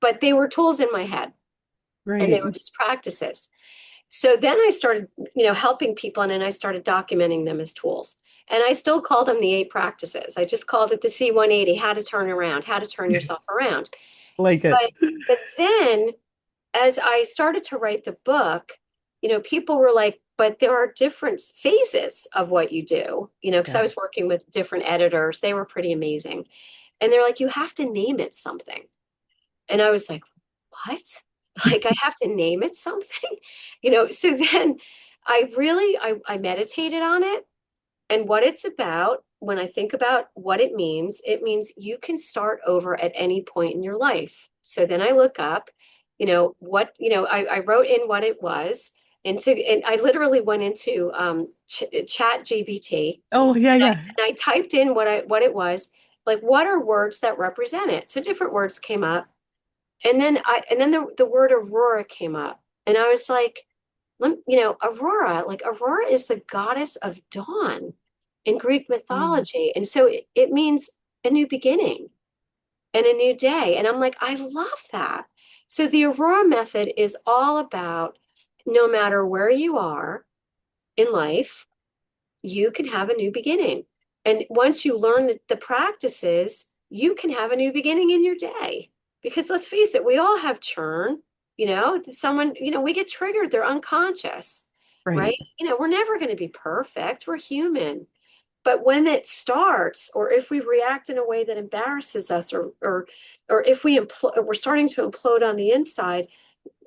S2: but they were tools in my head and they were
S1: Right.
S2: just practices. So then I started, helping people, and then I started documenting them as tools. And I still called them the 8 practices. I just called it the C180, how to turn around, how to turn yourself around.
S1: Like it.
S2: But then as I started to write the book, people were like, but there are different phases of what you do, because I
S1: Yeah.
S2: was working with different editors. They were pretty amazing. And they're like, you have to name it something. And I was like, what? Like I have to name it something? So then I meditated on it and what it's about. When I think about what it means you can start over at any point in your life. So then I look up, I wrote in what it was and I literally went into chat GBT
S1: Oh, yeah, yeah.
S2: and I typed in what it was. Like, what are words that represent it? So different words came up. And then the word Aurora came up. And I was like, Aurora, like Aurora is the goddess of dawn in Greek
S1: Mm.
S2: mythology. And so it means a new beginning and a new day. And I'm like, I love that. So the Aurora method is all about no matter where you are in life, you can have a new beginning. And once you learn the practices, you can have a new beginning in your day. Because let's face it, we all have churn. Someone, we get triggered, they're unconscious, right?
S1: Right.
S2: We're never going to be perfect. We're human. But when it starts, or if we react in a way that embarrasses us, or if we're starting to implode on the inside,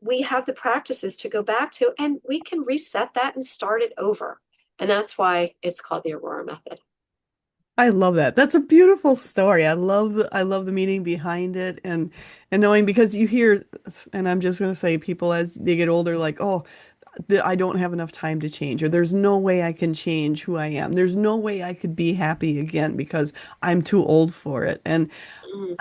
S2: we have the practices to go back to, and we can reset that and start it over. And that's why it's called the Aurora Method.
S1: I love that. That's a beautiful story. I love the meaning behind it and knowing because you hear and I'm just going to say people as they get older like, "Oh, I don't have enough time to change," or "There's no way I can change who I am. There's no way I could be happy again because I'm too old for it." And
S2: Mm,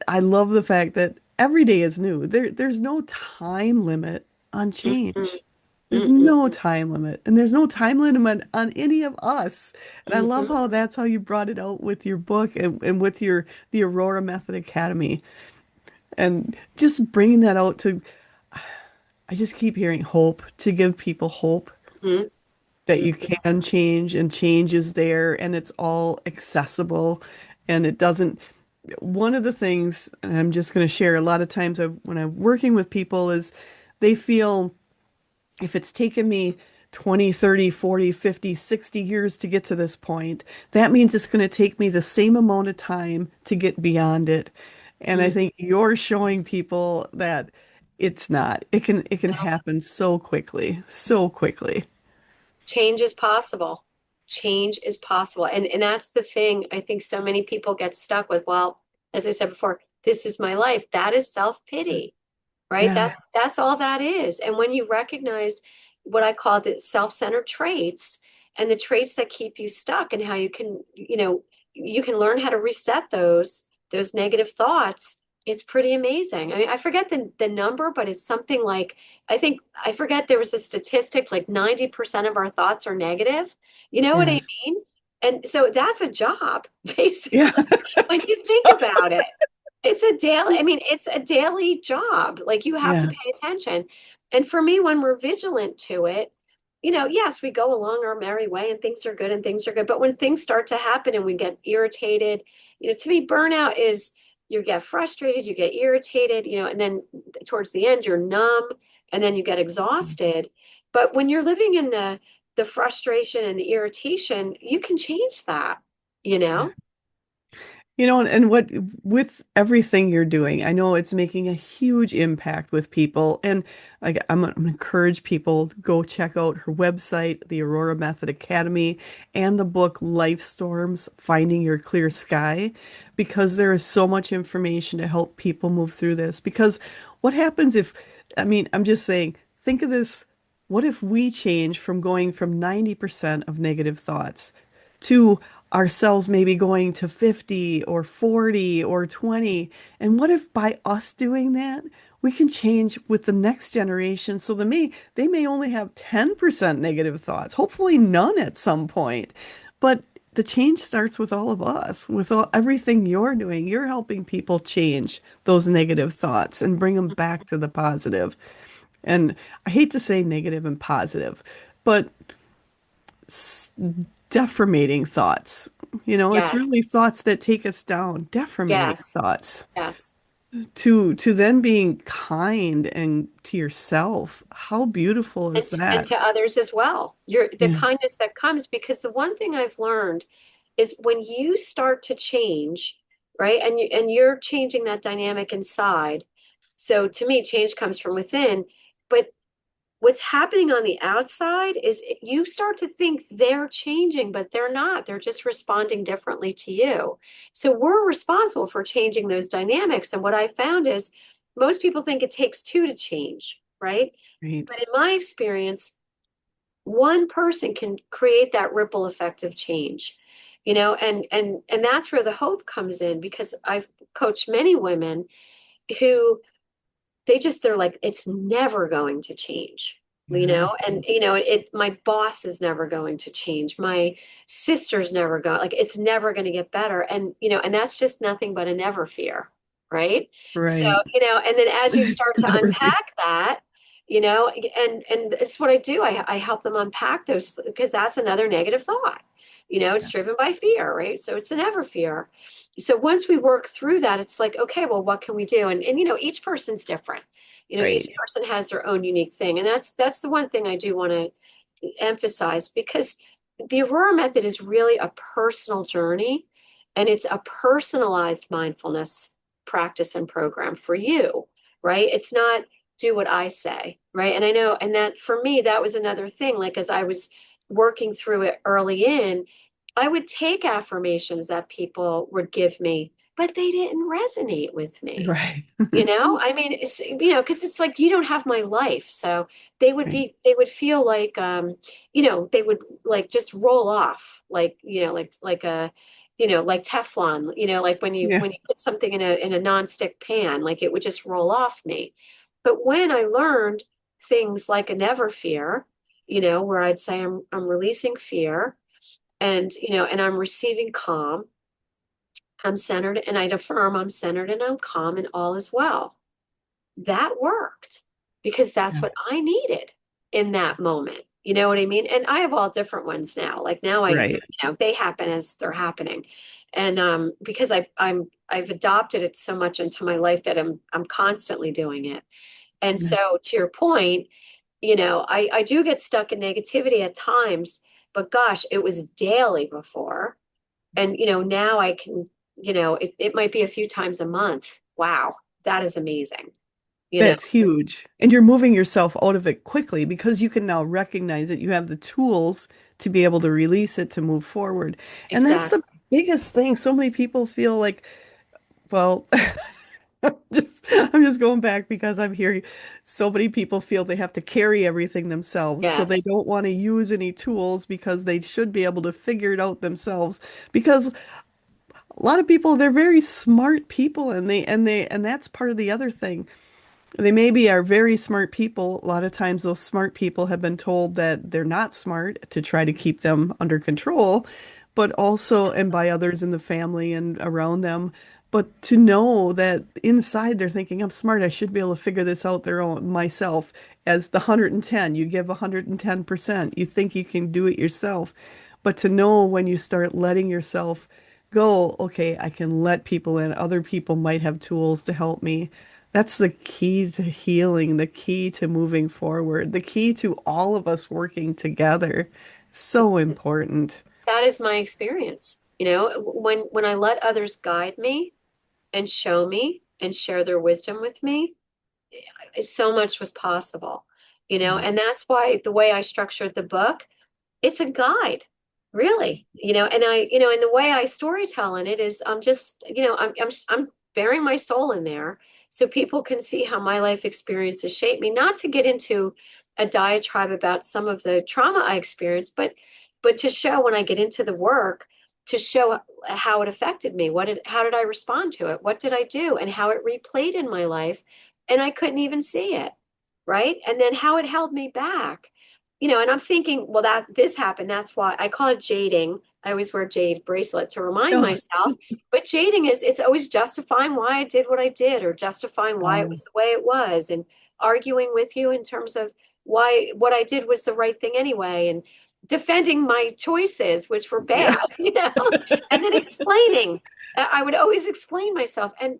S1: I love the fact that every day is new. There's no time limit on
S2: mm, mm,
S1: change. There's
S2: mm, mm,
S1: no time limit, and there's no time limit on any of us. And I love
S2: mhm,
S1: how that's how you brought it out with your book and with your the Aurora Method Academy, and just bringing that out to. I just keep hearing hope to give people hope
S2: mhm,
S1: that you
S2: mhm,
S1: can change and change is there and it's all accessible, and it doesn't. One of the things, and I'm just going to share a lot of times when I'm working with people is they feel if it's taken me 20, 30, 40, 50, 60 years to get to this point, that means it's going to take me the same amount of time to get beyond it. And I
S2: mhm.
S1: think you're showing people that it's not. It can
S2: No,
S1: happen so quickly, so quickly.
S2: change is possible. Change is possible. And that's the thing I think so many people get stuck with. Well, as I said before, this is my life. That is self-pity, right?
S1: Yeah.
S2: That's all that is. And when you recognize what I call the self-centered traits and the traits that keep you stuck and how you can learn how to reset those negative thoughts, it's pretty amazing. I mean, I forget the number, but it's something like I forget there was a statistic like 90% of our thoughts are negative. You know what I
S1: Yes.
S2: mean? And so that's a job,
S1: Yeah.
S2: basically, when you think about it. It's a daily job. Like you have to
S1: Yeah.
S2: pay attention. And for me, when we're vigilant to it, yes, we go along our merry way and things are good and things are good. But when things start to happen and we get irritated, to me, burnout is you get frustrated, you get irritated, and then towards the end, you're numb and then you get exhausted. But when you're living in the frustration and the irritation, you can change that, you
S1: Yeah.
S2: know?
S1: And what with everything you're doing, I know it's making a huge impact with people. And like I'm gonna encourage people to go check out her website, the Aurora Method Academy, and the book Life Storms, Finding Your Clear Sky, because there is so much information to help people move through this. Because what happens if, I mean, I'm just saying, think of this, what if we change from going from 90% of negative thoughts to ourselves maybe going to 50 or 40 or 20. And what if by us doing that, we can change with the next generation so they may only have 10% negative thoughts, hopefully none at some point. But the change starts with all of us, with everything you're doing. You're helping people change those negative thoughts and bring them back to the positive. And I hate to say negative and positive, but deformating thoughts. It's
S2: Yes,
S1: really thoughts that take us down, deformating
S2: yes,
S1: thoughts
S2: yes.
S1: to then being kind and to yourself. How beautiful is
S2: And
S1: that?
S2: to others as well. The
S1: Yeah.
S2: kindness that comes, because the one thing I've learned is when you start to change, right? And you're changing that dynamic inside. So to me, change comes from within. But what's happening on the outside is you start to think they're changing, but they're not. They're just responding differently to you. So we're responsible for changing those dynamics. And what I found is most people think it takes two to change, right?
S1: Right.
S2: But in my experience, one person can create that ripple effect of change. and that's where the hope comes in because I've coached many women who they're like, it's never going to change,
S1: Yeah.
S2: and my boss is never going to change. My sister's never going, like, it's never going to get better. And, and that's just nothing but a never fear. Right. So,
S1: Right.
S2: and then as you start to
S1: Never fear.
S2: unpack that, and it's what I do. I help them unpack those because that's another negative thought. It's
S1: Yeah.
S2: driven by fear, right? So it's an ever fear. So once we work through that, it's like, okay, well, what can we do? And each person's different. Each
S1: Right.
S2: person has their own unique thing. And that's the one thing I do want to emphasize because the Aurora Method is really a personal journey and it's a personalized mindfulness practice and program for you, right? It's not do what I say, right? And I know, and that for me, that was another thing. Like as I was working through it early in, I would take affirmations that people would give me, but they didn't resonate with me.
S1: Right.
S2: I mean, it's, because it's like you don't have my life. So
S1: Right.
S2: they would feel like, they would like just roll off, like, like a, like Teflon, like
S1: Yeah.
S2: when you put something in a nonstick pan, like it would just roll off me. But when I learned things like a never fear, where I'd say I'm releasing fear and, and I'm receiving calm, I'm centered, and I'd affirm I'm centered and I'm calm and all is well. That worked because that's
S1: Yeah.
S2: what I needed in that moment. You know what I mean? And I have all different ones now. Like now
S1: Right.
S2: they happen as they're happening. And because I've adopted it so much into my life that I'm constantly doing it. And
S1: Yeah.
S2: so to your point, I do get stuck in negativity at times, but gosh, it was daily before. And now I can, it might be a few times a month. Wow, that is amazing. You know,
S1: That's huge. And you're moving yourself out of it quickly because you can now recognize it. You have the tools to be able to release it to move forward. And that's the
S2: exactly.
S1: biggest thing. So many people feel like, well, I'm just going back because I'm hearing so many people feel they have to carry everything themselves. So they
S2: Yes.
S1: don't want to use any tools because they should be able to figure it out themselves. Because a lot of people, they're very smart people and that's part of the other thing. They maybe are very smart people. A lot of times those smart people have been told that they're not smart to try to keep them under control, but also, and by others in the family and around them. But to know that inside they're thinking, I'm smart, I should be able to figure this out their own myself. As the 110, you give 110%. You think you can do it yourself. But to know when you start letting yourself go, okay, I can let people in. Other people might have tools to help me. That's the key to healing, the key to moving forward, the key to all of us working together. So important.
S2: That is my experience. When I let others guide me and show me and share their wisdom with me, so much was possible.
S1: Yeah.
S2: And that's why the way I structured the book, it's a guide, really. And the way I storytell in it is I'm just, I'm bearing my soul in there so people can see how my life experiences shape me, not to get into a diatribe about some of the trauma I experienced, but to show when I get into the work, to show how it affected me, how did I respond to it? What did I do? And how it replayed in my life. And I couldn't even see it. Right. And then how it held me back, and I'm thinking, well, that this happened. That's why I call it jading. I always wear jade bracelet to remind
S1: Oh,
S2: myself. But jading is it's always justifying why I did what I did or justifying why it
S1: oh,
S2: was the way it was and arguing with you in terms of why what I did was the right thing anyway and defending my choices, which were
S1: yeah.
S2: bad, and then explaining. I would always explain myself. And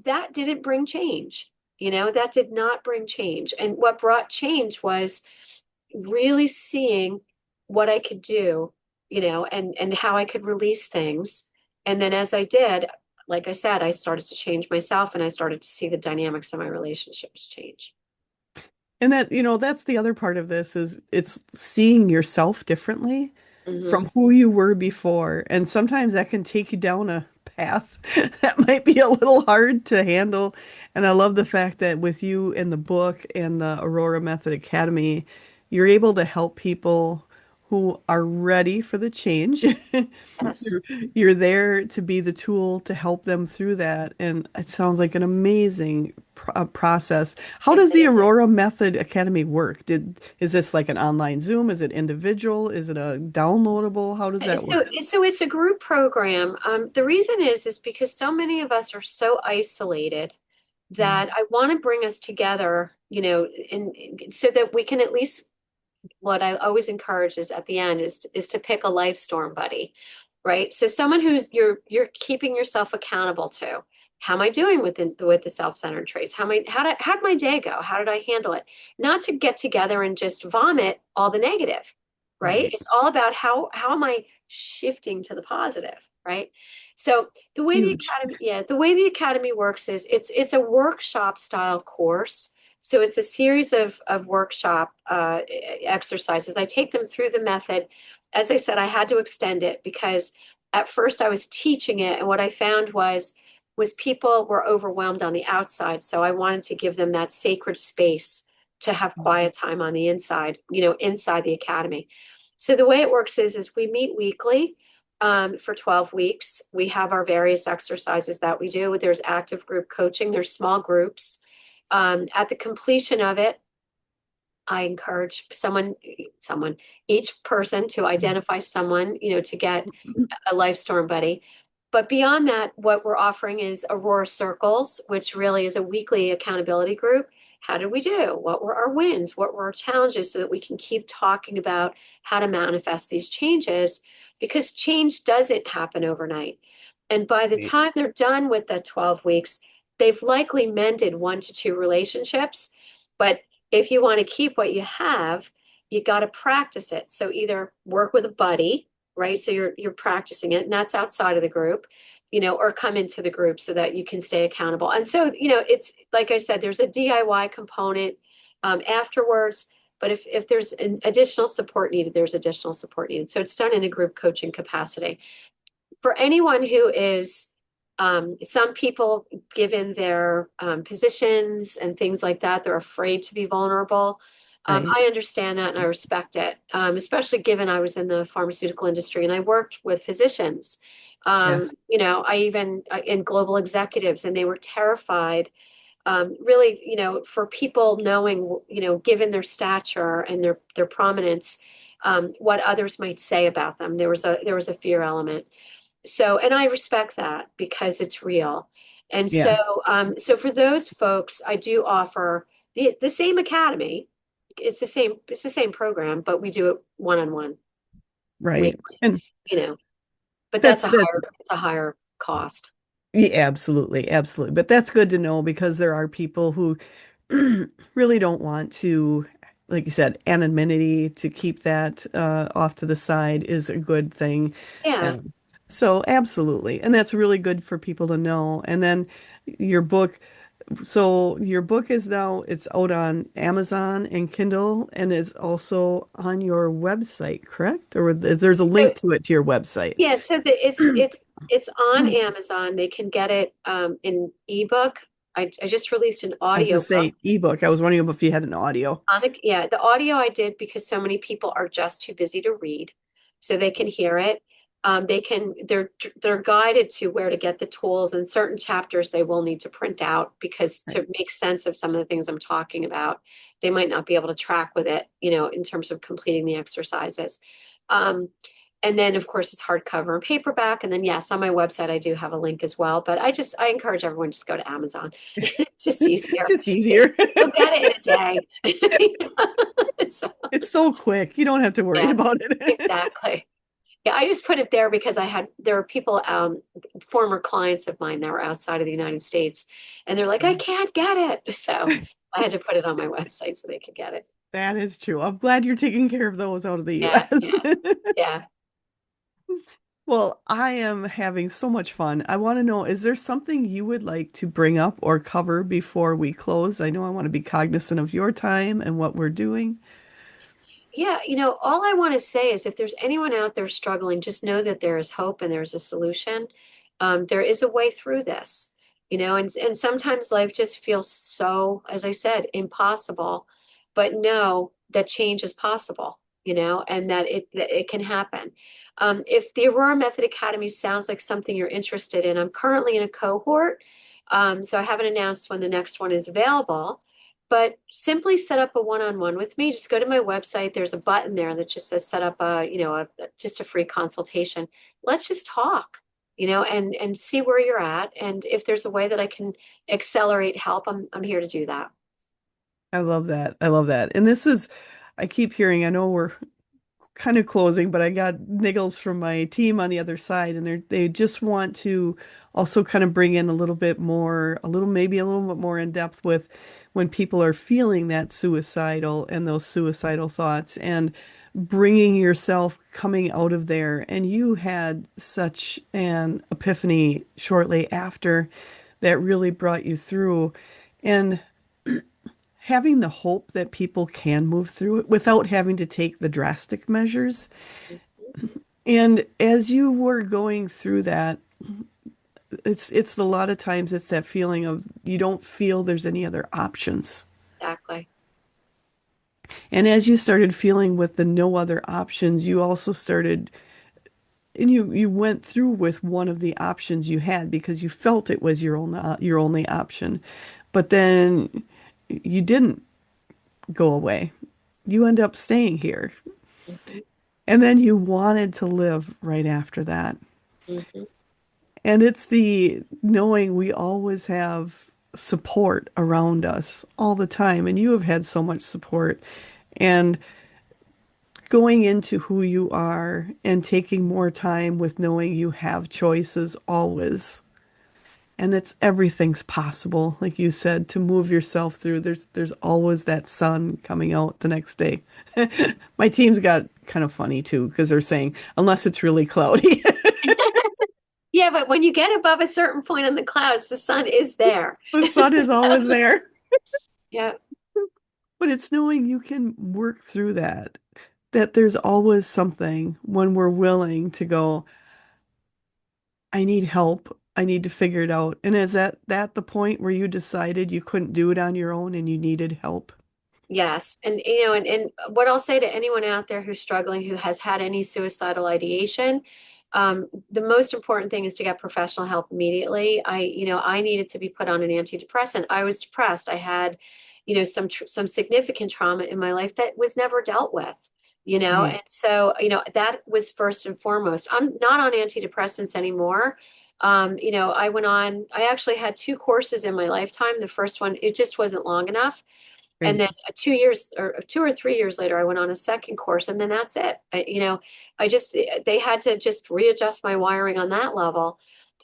S2: that didn't bring change. That did not bring change. And what brought change was really seeing what I could do, and how I could release things. And then as I did, like I said, I started to change myself and I started to see the dynamics of my relationships change.
S1: And that, that's the other part of this is it's seeing yourself differently
S2: Hmm.
S1: from who you were before. And sometimes that can take you down a path that might be a little hard to handle. And I love the fact that with you in the book and the Aurora Method Academy, you're able to help people who are ready for the change.
S2: Yes.
S1: You're there to be the tool to help them through that. And it sounds like an amazing process. How
S2: It
S1: does the
S2: is.
S1: Aurora Method Academy work? Is this like an online Zoom? Is it individual? Is it a downloadable? How does that
S2: So,
S1: work?
S2: so it's a group program. The reason is because so many of us are so isolated
S1: Mm,
S2: that I want to bring us together, and so that we can at least, what I always encourage is at the end is to pick a life storm buddy, right? So someone who's you're keeping yourself accountable to. How am I doing with the self-centered traits? How did my day go? How did I handle it? Not to get together and just vomit all the negative, right?
S1: right.
S2: It's all about how am I shifting to the positive, right? So
S1: Huge.
S2: the way the academy works is it's a workshop style course. So it's a series of workshop exercises. I take them through the method. As I said, I had to extend it because at first I was teaching it, and what I found was people were overwhelmed on the outside. So I wanted to give them that sacred space to have quiet time on the inside, inside the academy. So the way it works is we meet weekly. For 12 weeks, we have our various exercises that we do. There's active group coaching, there's small groups. At the completion of it, I encourage each person to identify someone, to get a life storm buddy. But beyond that, what we're offering is Aurora Circles, which really is a weekly accountability group. How did we do? What were our wins? What were our challenges so that we can keep talking about how to manifest these changes? Because change doesn't happen overnight. And by the
S1: Right.
S2: time they're done with the 12 weeks, they've likely mended 1 to 2 relationships. But if you want to keep what you have, you got to practice it. So either work with a buddy, right? So you're practicing it, and that's outside of the group, or come into the group so that you can stay accountable. And so, it's like I said, there's a DIY component afterwards. But if there's an additional support needed, there's additional support needed. So it's done in a group coaching capacity. For anyone who is, some people, given their positions and things like that, they're afraid to be vulnerable.
S1: Right.
S2: I understand that and I respect it, especially given I was in the pharmaceutical industry and I worked with physicians.
S1: Yes.
S2: I even in global executives, and they were terrified, really, for people knowing, given their stature and their prominence, what others might say about them. There was a fear element. So, and I respect that because it's real. And so,
S1: Yes.
S2: so for those folks, I do offer the same academy. It's the same program, but we do it one-on-one
S1: Right.
S2: weekly,
S1: And
S2: you know, but
S1: that's
S2: it's a higher cost.
S1: yeah, absolutely, absolutely. But that's good to know because there are people who really don't want to, like you said, anonymity to keep that off to the side is a good thing.
S2: Yeah.
S1: So absolutely. And that's really good for people to know. And then your book, so your book is now it's out on Amazon and Kindle and is also on your website, correct? Or there's a
S2: So
S1: link to it to your website.
S2: yeah, so it's on Amazon. They can get it in ebook. I just released an
S1: I was to
S2: audio book.
S1: say ebook. I was wondering if you had an audio.
S2: Yeah, the audio I did because so many people are just too busy to read, so they can hear it. They're guided to where to get the tools, and certain chapters they will need to print out because
S1: Right.
S2: to make sense of some of the things I'm talking about, they might not be able to track with it, in terms of completing the exercises. Um, and then of course it's hardcover and paperback, and then yes, on my website I do have a link as well. But I encourage everyone to just go to Amazon. It's just easier.
S1: Just easier.
S2: You'll get it in a day. So,
S1: It's so quick. You don't have to worry
S2: yeah,
S1: about it.
S2: exactly. Yeah, I just put it there because there are people, former clients of mine that were outside of the United States, and they're like, I can't get it. So I had to put it on my website so they could get it.
S1: That is true. I'm glad you're taking care of those out of the
S2: Yeah,
S1: US.
S2: yeah, yeah.
S1: Well, I am having so much fun. I want to know, is there something you would like to bring up or cover before we close? I know I want to be cognizant of your time and what we're doing.
S2: Yeah, all I want to say is if there's anyone out there struggling, just know that there is hope and there's a solution. There is a way through this, and sometimes life just feels so, as I said, impossible, but know that change is possible. and that it can happen. If the Aurora Method Academy sounds like something you're interested in, I'm currently in a cohort. So I haven't announced when the next one is available, but simply set up a one-on-one with me. Just go to my website. There's a button there that just says set up just a free consultation. Let's just talk, and see where you're at. And if there's a way that I can accelerate help, I'm here to do that.
S1: I love that. I love that. And this is, I keep hearing, I know we're kind of closing, but I got niggles from my team on the other side, and they just want to also kind of bring in a little bit more, maybe a little bit more in depth with when people are feeling that suicidal and those suicidal thoughts and bringing yourself coming out of there. And you had such an epiphany shortly after that really brought you through. And having the hope that people can move through it without having to take the drastic measures. And as you were going through that, it's a lot of times it's that feeling of you don't feel there's any other options.
S2: Exactly.
S1: And as you started feeling with the no other options, you also started and you went through with one of the options you had because you felt it was your only option. But then you didn't go away. You end up staying here.
S2: Hmm.
S1: And then you wanted to live right after that.
S2: Hmm.
S1: And it's the knowing we always have support around us all the time. And you have had so much support. And going into who you are and taking more time with knowing you have choices always. And it's everything's possible, like you said, to move yourself through. There's always that sun coming out the next day. My team's got kind of funny too, because they're saying, unless it's really cloudy.
S2: Yeah, but when you get above a certain point in the clouds, the sun is there.
S1: The sun is always there.
S2: Yeah.
S1: But it's knowing you can work through that, that there's always something when we're willing to go, I need help. I need to figure it out. And is that the point where you decided you couldn't do it on your own and you needed help?
S2: Yes. And what I'll say to anyone out there who's struggling, who has had any suicidal ideation, the most important thing is to get professional help immediately. I needed to be put on an antidepressant. I was depressed. I had, some significant trauma in my life that was never dealt with,
S1: Right.
S2: and so, that was first and foremost. I'm not on antidepressants anymore. I actually had two courses in my lifetime. The first one, it just wasn't long enough. And
S1: Right.
S2: then 2 years or 2 or 3 years later, I went on a second course, and then that's it. They had to just readjust my wiring on that level.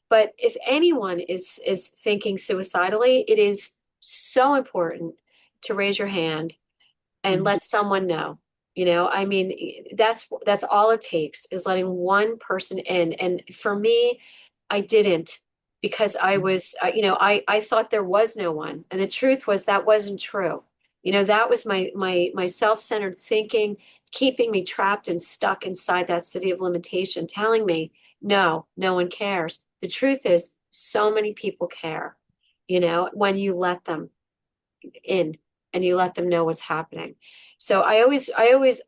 S2: But if anyone is thinking suicidally, it is so important to raise your hand and
S1: Mhm.
S2: let someone know. I mean, that's all it takes is letting one person in. And for me, I didn't, because I thought there was no one, and the truth was that wasn't true. That was my self-centered thinking, keeping me trapped and stuck inside that city of limitation, telling me no one cares. The truth is, so many people care. When you let them in and you let them know what's happening. So always,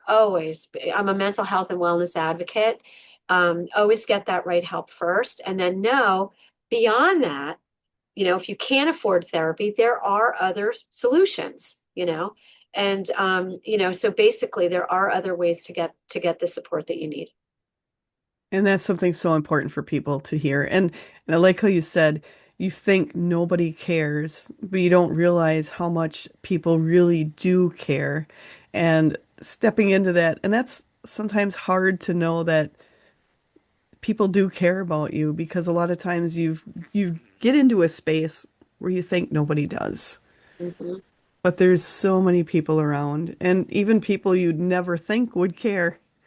S2: I'm a mental health and wellness advocate. Always get that right help first, and then know beyond that, if you can't afford therapy, there are other solutions, and so basically there are other ways to get the support that you need.
S1: And that's something so important for people to hear. And I like how you said you think nobody cares, but you don't realize how much people really do care. And stepping into that, and that's sometimes hard to know that people do care about you because a lot of times you get into a space where you think nobody does.
S2: Hmm.
S1: But there's so many people around, and even people you'd never think would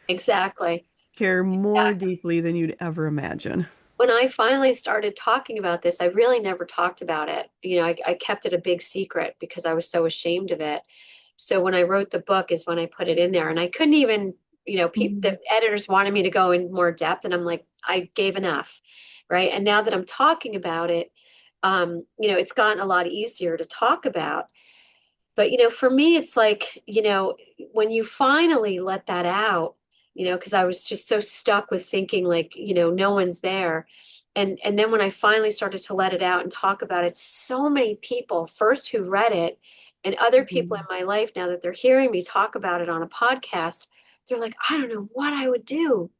S2: Exactly.
S1: care more
S2: Exactly.
S1: deeply than you'd ever imagine.
S2: When I finally started talking about this, I really never talked about it. I kept it a big secret because I was so ashamed of it. So when I wrote the book is when I put it in there, and I couldn't even,
S1: Mhm.
S2: the editors wanted me to go in more depth, and I'm like, I gave enough, right? And now that I'm talking about it, it's gotten a lot easier to talk about. But, for me, it's like, when you finally let that out, because I was just so stuck with thinking like, no one's there. And then when I finally started to let it out and talk about it, so many people first who read it and other people in
S1: Mhm.
S2: my life now that they're hearing me talk about it on a podcast, they're like, I don't know what I would do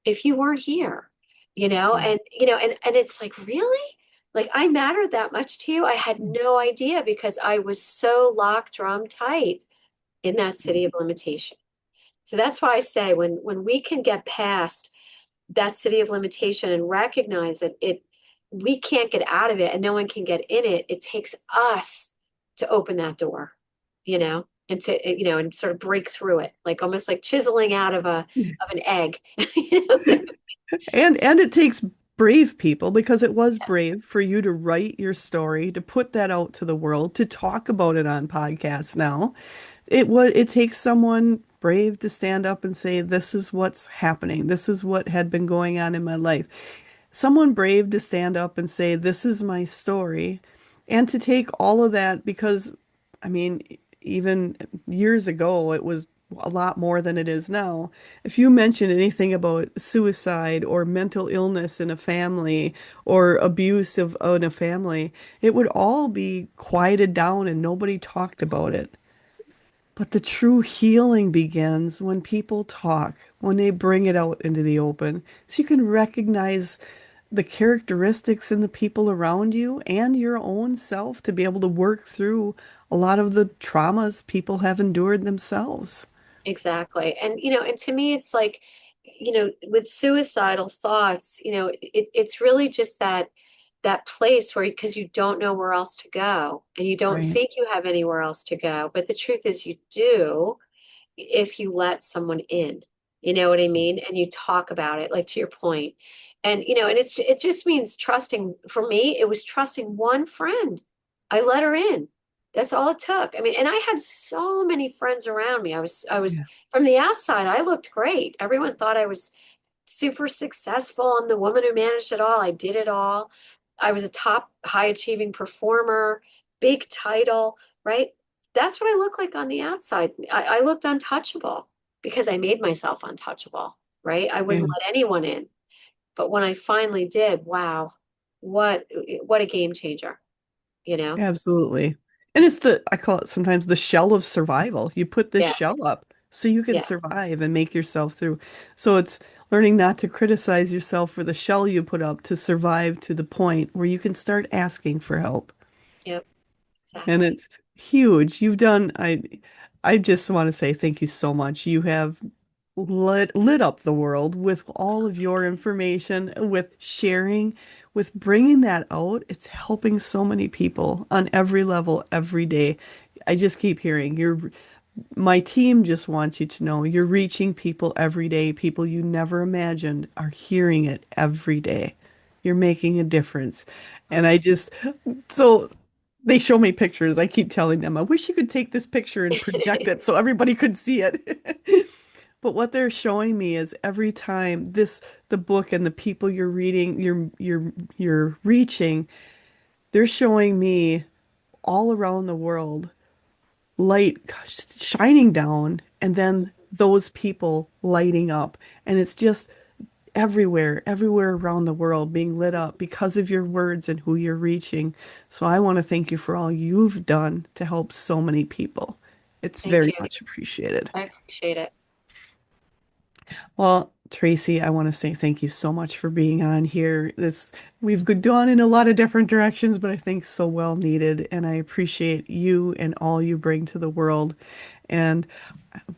S2: if you weren't here,
S1: Yeah.
S2: and it's like, really? Like I mattered that much to you? I had no idea because I was so locked, drum tight in that city of limitation. So that's why I say when we can get past that city of limitation and recognize it, we can't get out of it and no one can get in it. It takes us to open that door, and and sort of break through it, like almost like chiseling out of an egg. you know?
S1: And it takes brave people because it was brave for you to write your story, to put that out to the world, to talk about it on podcasts now. It takes someone brave to stand up and say, this is what's happening. This is what had been going on in my life. Someone brave to stand up and say, this is my story. And to take all of that because, I mean, even years ago, it was a lot more than it is now. If you mention anything about suicide or mental illness in a family or abuse in a family, it would all be quieted down and nobody talked about it. But the true healing begins when people talk, when they bring it out into the open. So you can recognize the characteristics in the people around you and your own self to be able to work through a lot of the traumas people have endured themselves.
S2: Exactly. And to me, it's like, with suicidal thoughts, it's really just that place where, because you don't know where else to go and you don't
S1: Right.
S2: think you have anywhere else to go. But the truth is you do if you let someone in, you know what I mean? And you talk about it, like to your point. And it just means trusting. For me, it was trusting one friend. I let her in. That's all it took. I mean, and I had so many friends around me. I was
S1: Yeah.
S2: from the outside, I looked great. Everyone thought I was super successful. I'm the woman who managed it all. I did it all. I was a top high achieving performer, big title, right? That's what I look like on the outside. I looked untouchable because I made myself untouchable, right? I wouldn't
S1: Yeah.
S2: let anyone in. But when I finally did, wow, what what a game changer, you know?
S1: Absolutely. And I call it sometimes the shell of survival. You put this
S2: Yeah,
S1: shell up so you can
S2: yeah,
S1: survive and make yourself through. So it's learning not to criticize yourself for the shell you put up to survive to the point where you can start asking for help.
S2: yep,
S1: And
S2: exactly.
S1: it's huge. I just want to say thank you so much. You have lit up the world with all of your information, with sharing, with bringing that out. It's helping so many people on every level every day. I just keep hearing my team just wants you to know you're reaching people every day. People you never imagined are hearing it every day. You're making a difference. And
S2: Oh.
S1: so they show me pictures. I keep telling them, I wish you could take this picture and project it so everybody could see it. But what they're showing me is every time the book and the people you're reading, you're reaching, they're showing me all around the world light shining down and then those people lighting up. And it's just everywhere around the world being lit up because of your words and who you're reaching. So I want to thank you for all you've done to help so many people. It's
S2: Thank
S1: very
S2: you.
S1: much appreciated.
S2: I appreciate it.
S1: Well, Tracy, I want to say thank you so much for being on here. We've gone in a lot of different directions, but I think so well needed, and I appreciate you and all you bring to the world. And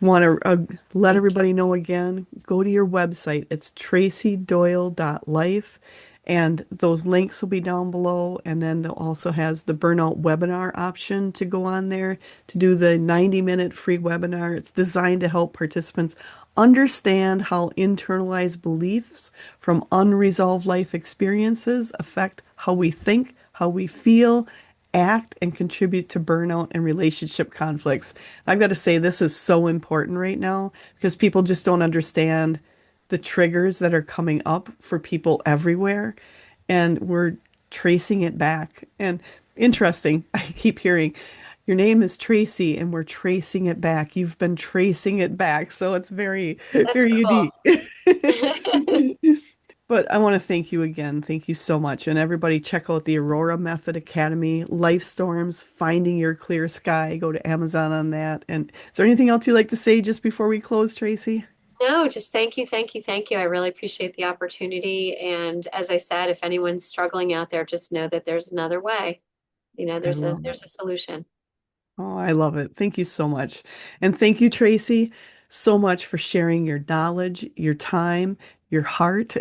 S1: want to let
S2: Thank you.
S1: everybody know again, go to your website. It's tracydoyle.life. And those links will be down below. And then there also has the burnout webinar option to go on there to do the 90-minute free webinar. It's designed to help participants understand how internalized beliefs from unresolved life experiences affect how we think, how we feel, act, and contribute to burnout and relationship conflicts. I've got to say, this is so important right now because people just don't understand the triggers that are coming up for people everywhere. And we're tracing it back. And interesting, I keep hearing Your name is Tracy, and we're tracing it back. You've been tracing it back, so it's very,
S2: That's
S1: very
S2: cool.
S1: unique. But I want to thank you again. Thank you so much. And everybody, check out the Aurora Method Academy, Life Storms, Finding Your Clear Sky. Go to Amazon on that. And is there anything else you'd like to say just before we close, Tracy?
S2: No, just thank you, thank you, thank you. I really appreciate the opportunity. And as I said, if anyone's struggling out there, just know that there's another way.
S1: I
S2: There's a
S1: love it.
S2: there's a solution.
S1: Oh, I love it. Thank you so much. And thank you, Tracy, so much for sharing your knowledge, your time, your heart.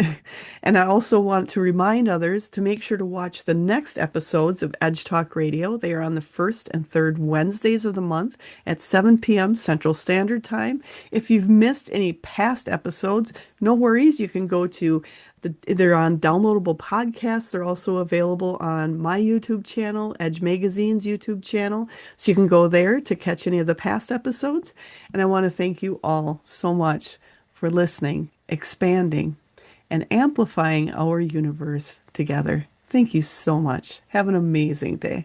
S1: And I also want to remind others to make sure to watch the next episodes of Edge Talk Radio. They are on the first and third Wednesdays of the month at 7 p.m. Central Standard Time. If you've missed any past episodes, no worries. You can go to they're on downloadable podcasts. They're also available on my YouTube channel, Edge Magazine's YouTube channel. So you can go there to catch any of the past episodes. And I want to thank you all so much for listening, expanding, and amplifying our universe together. Thank you so much. Have an amazing day.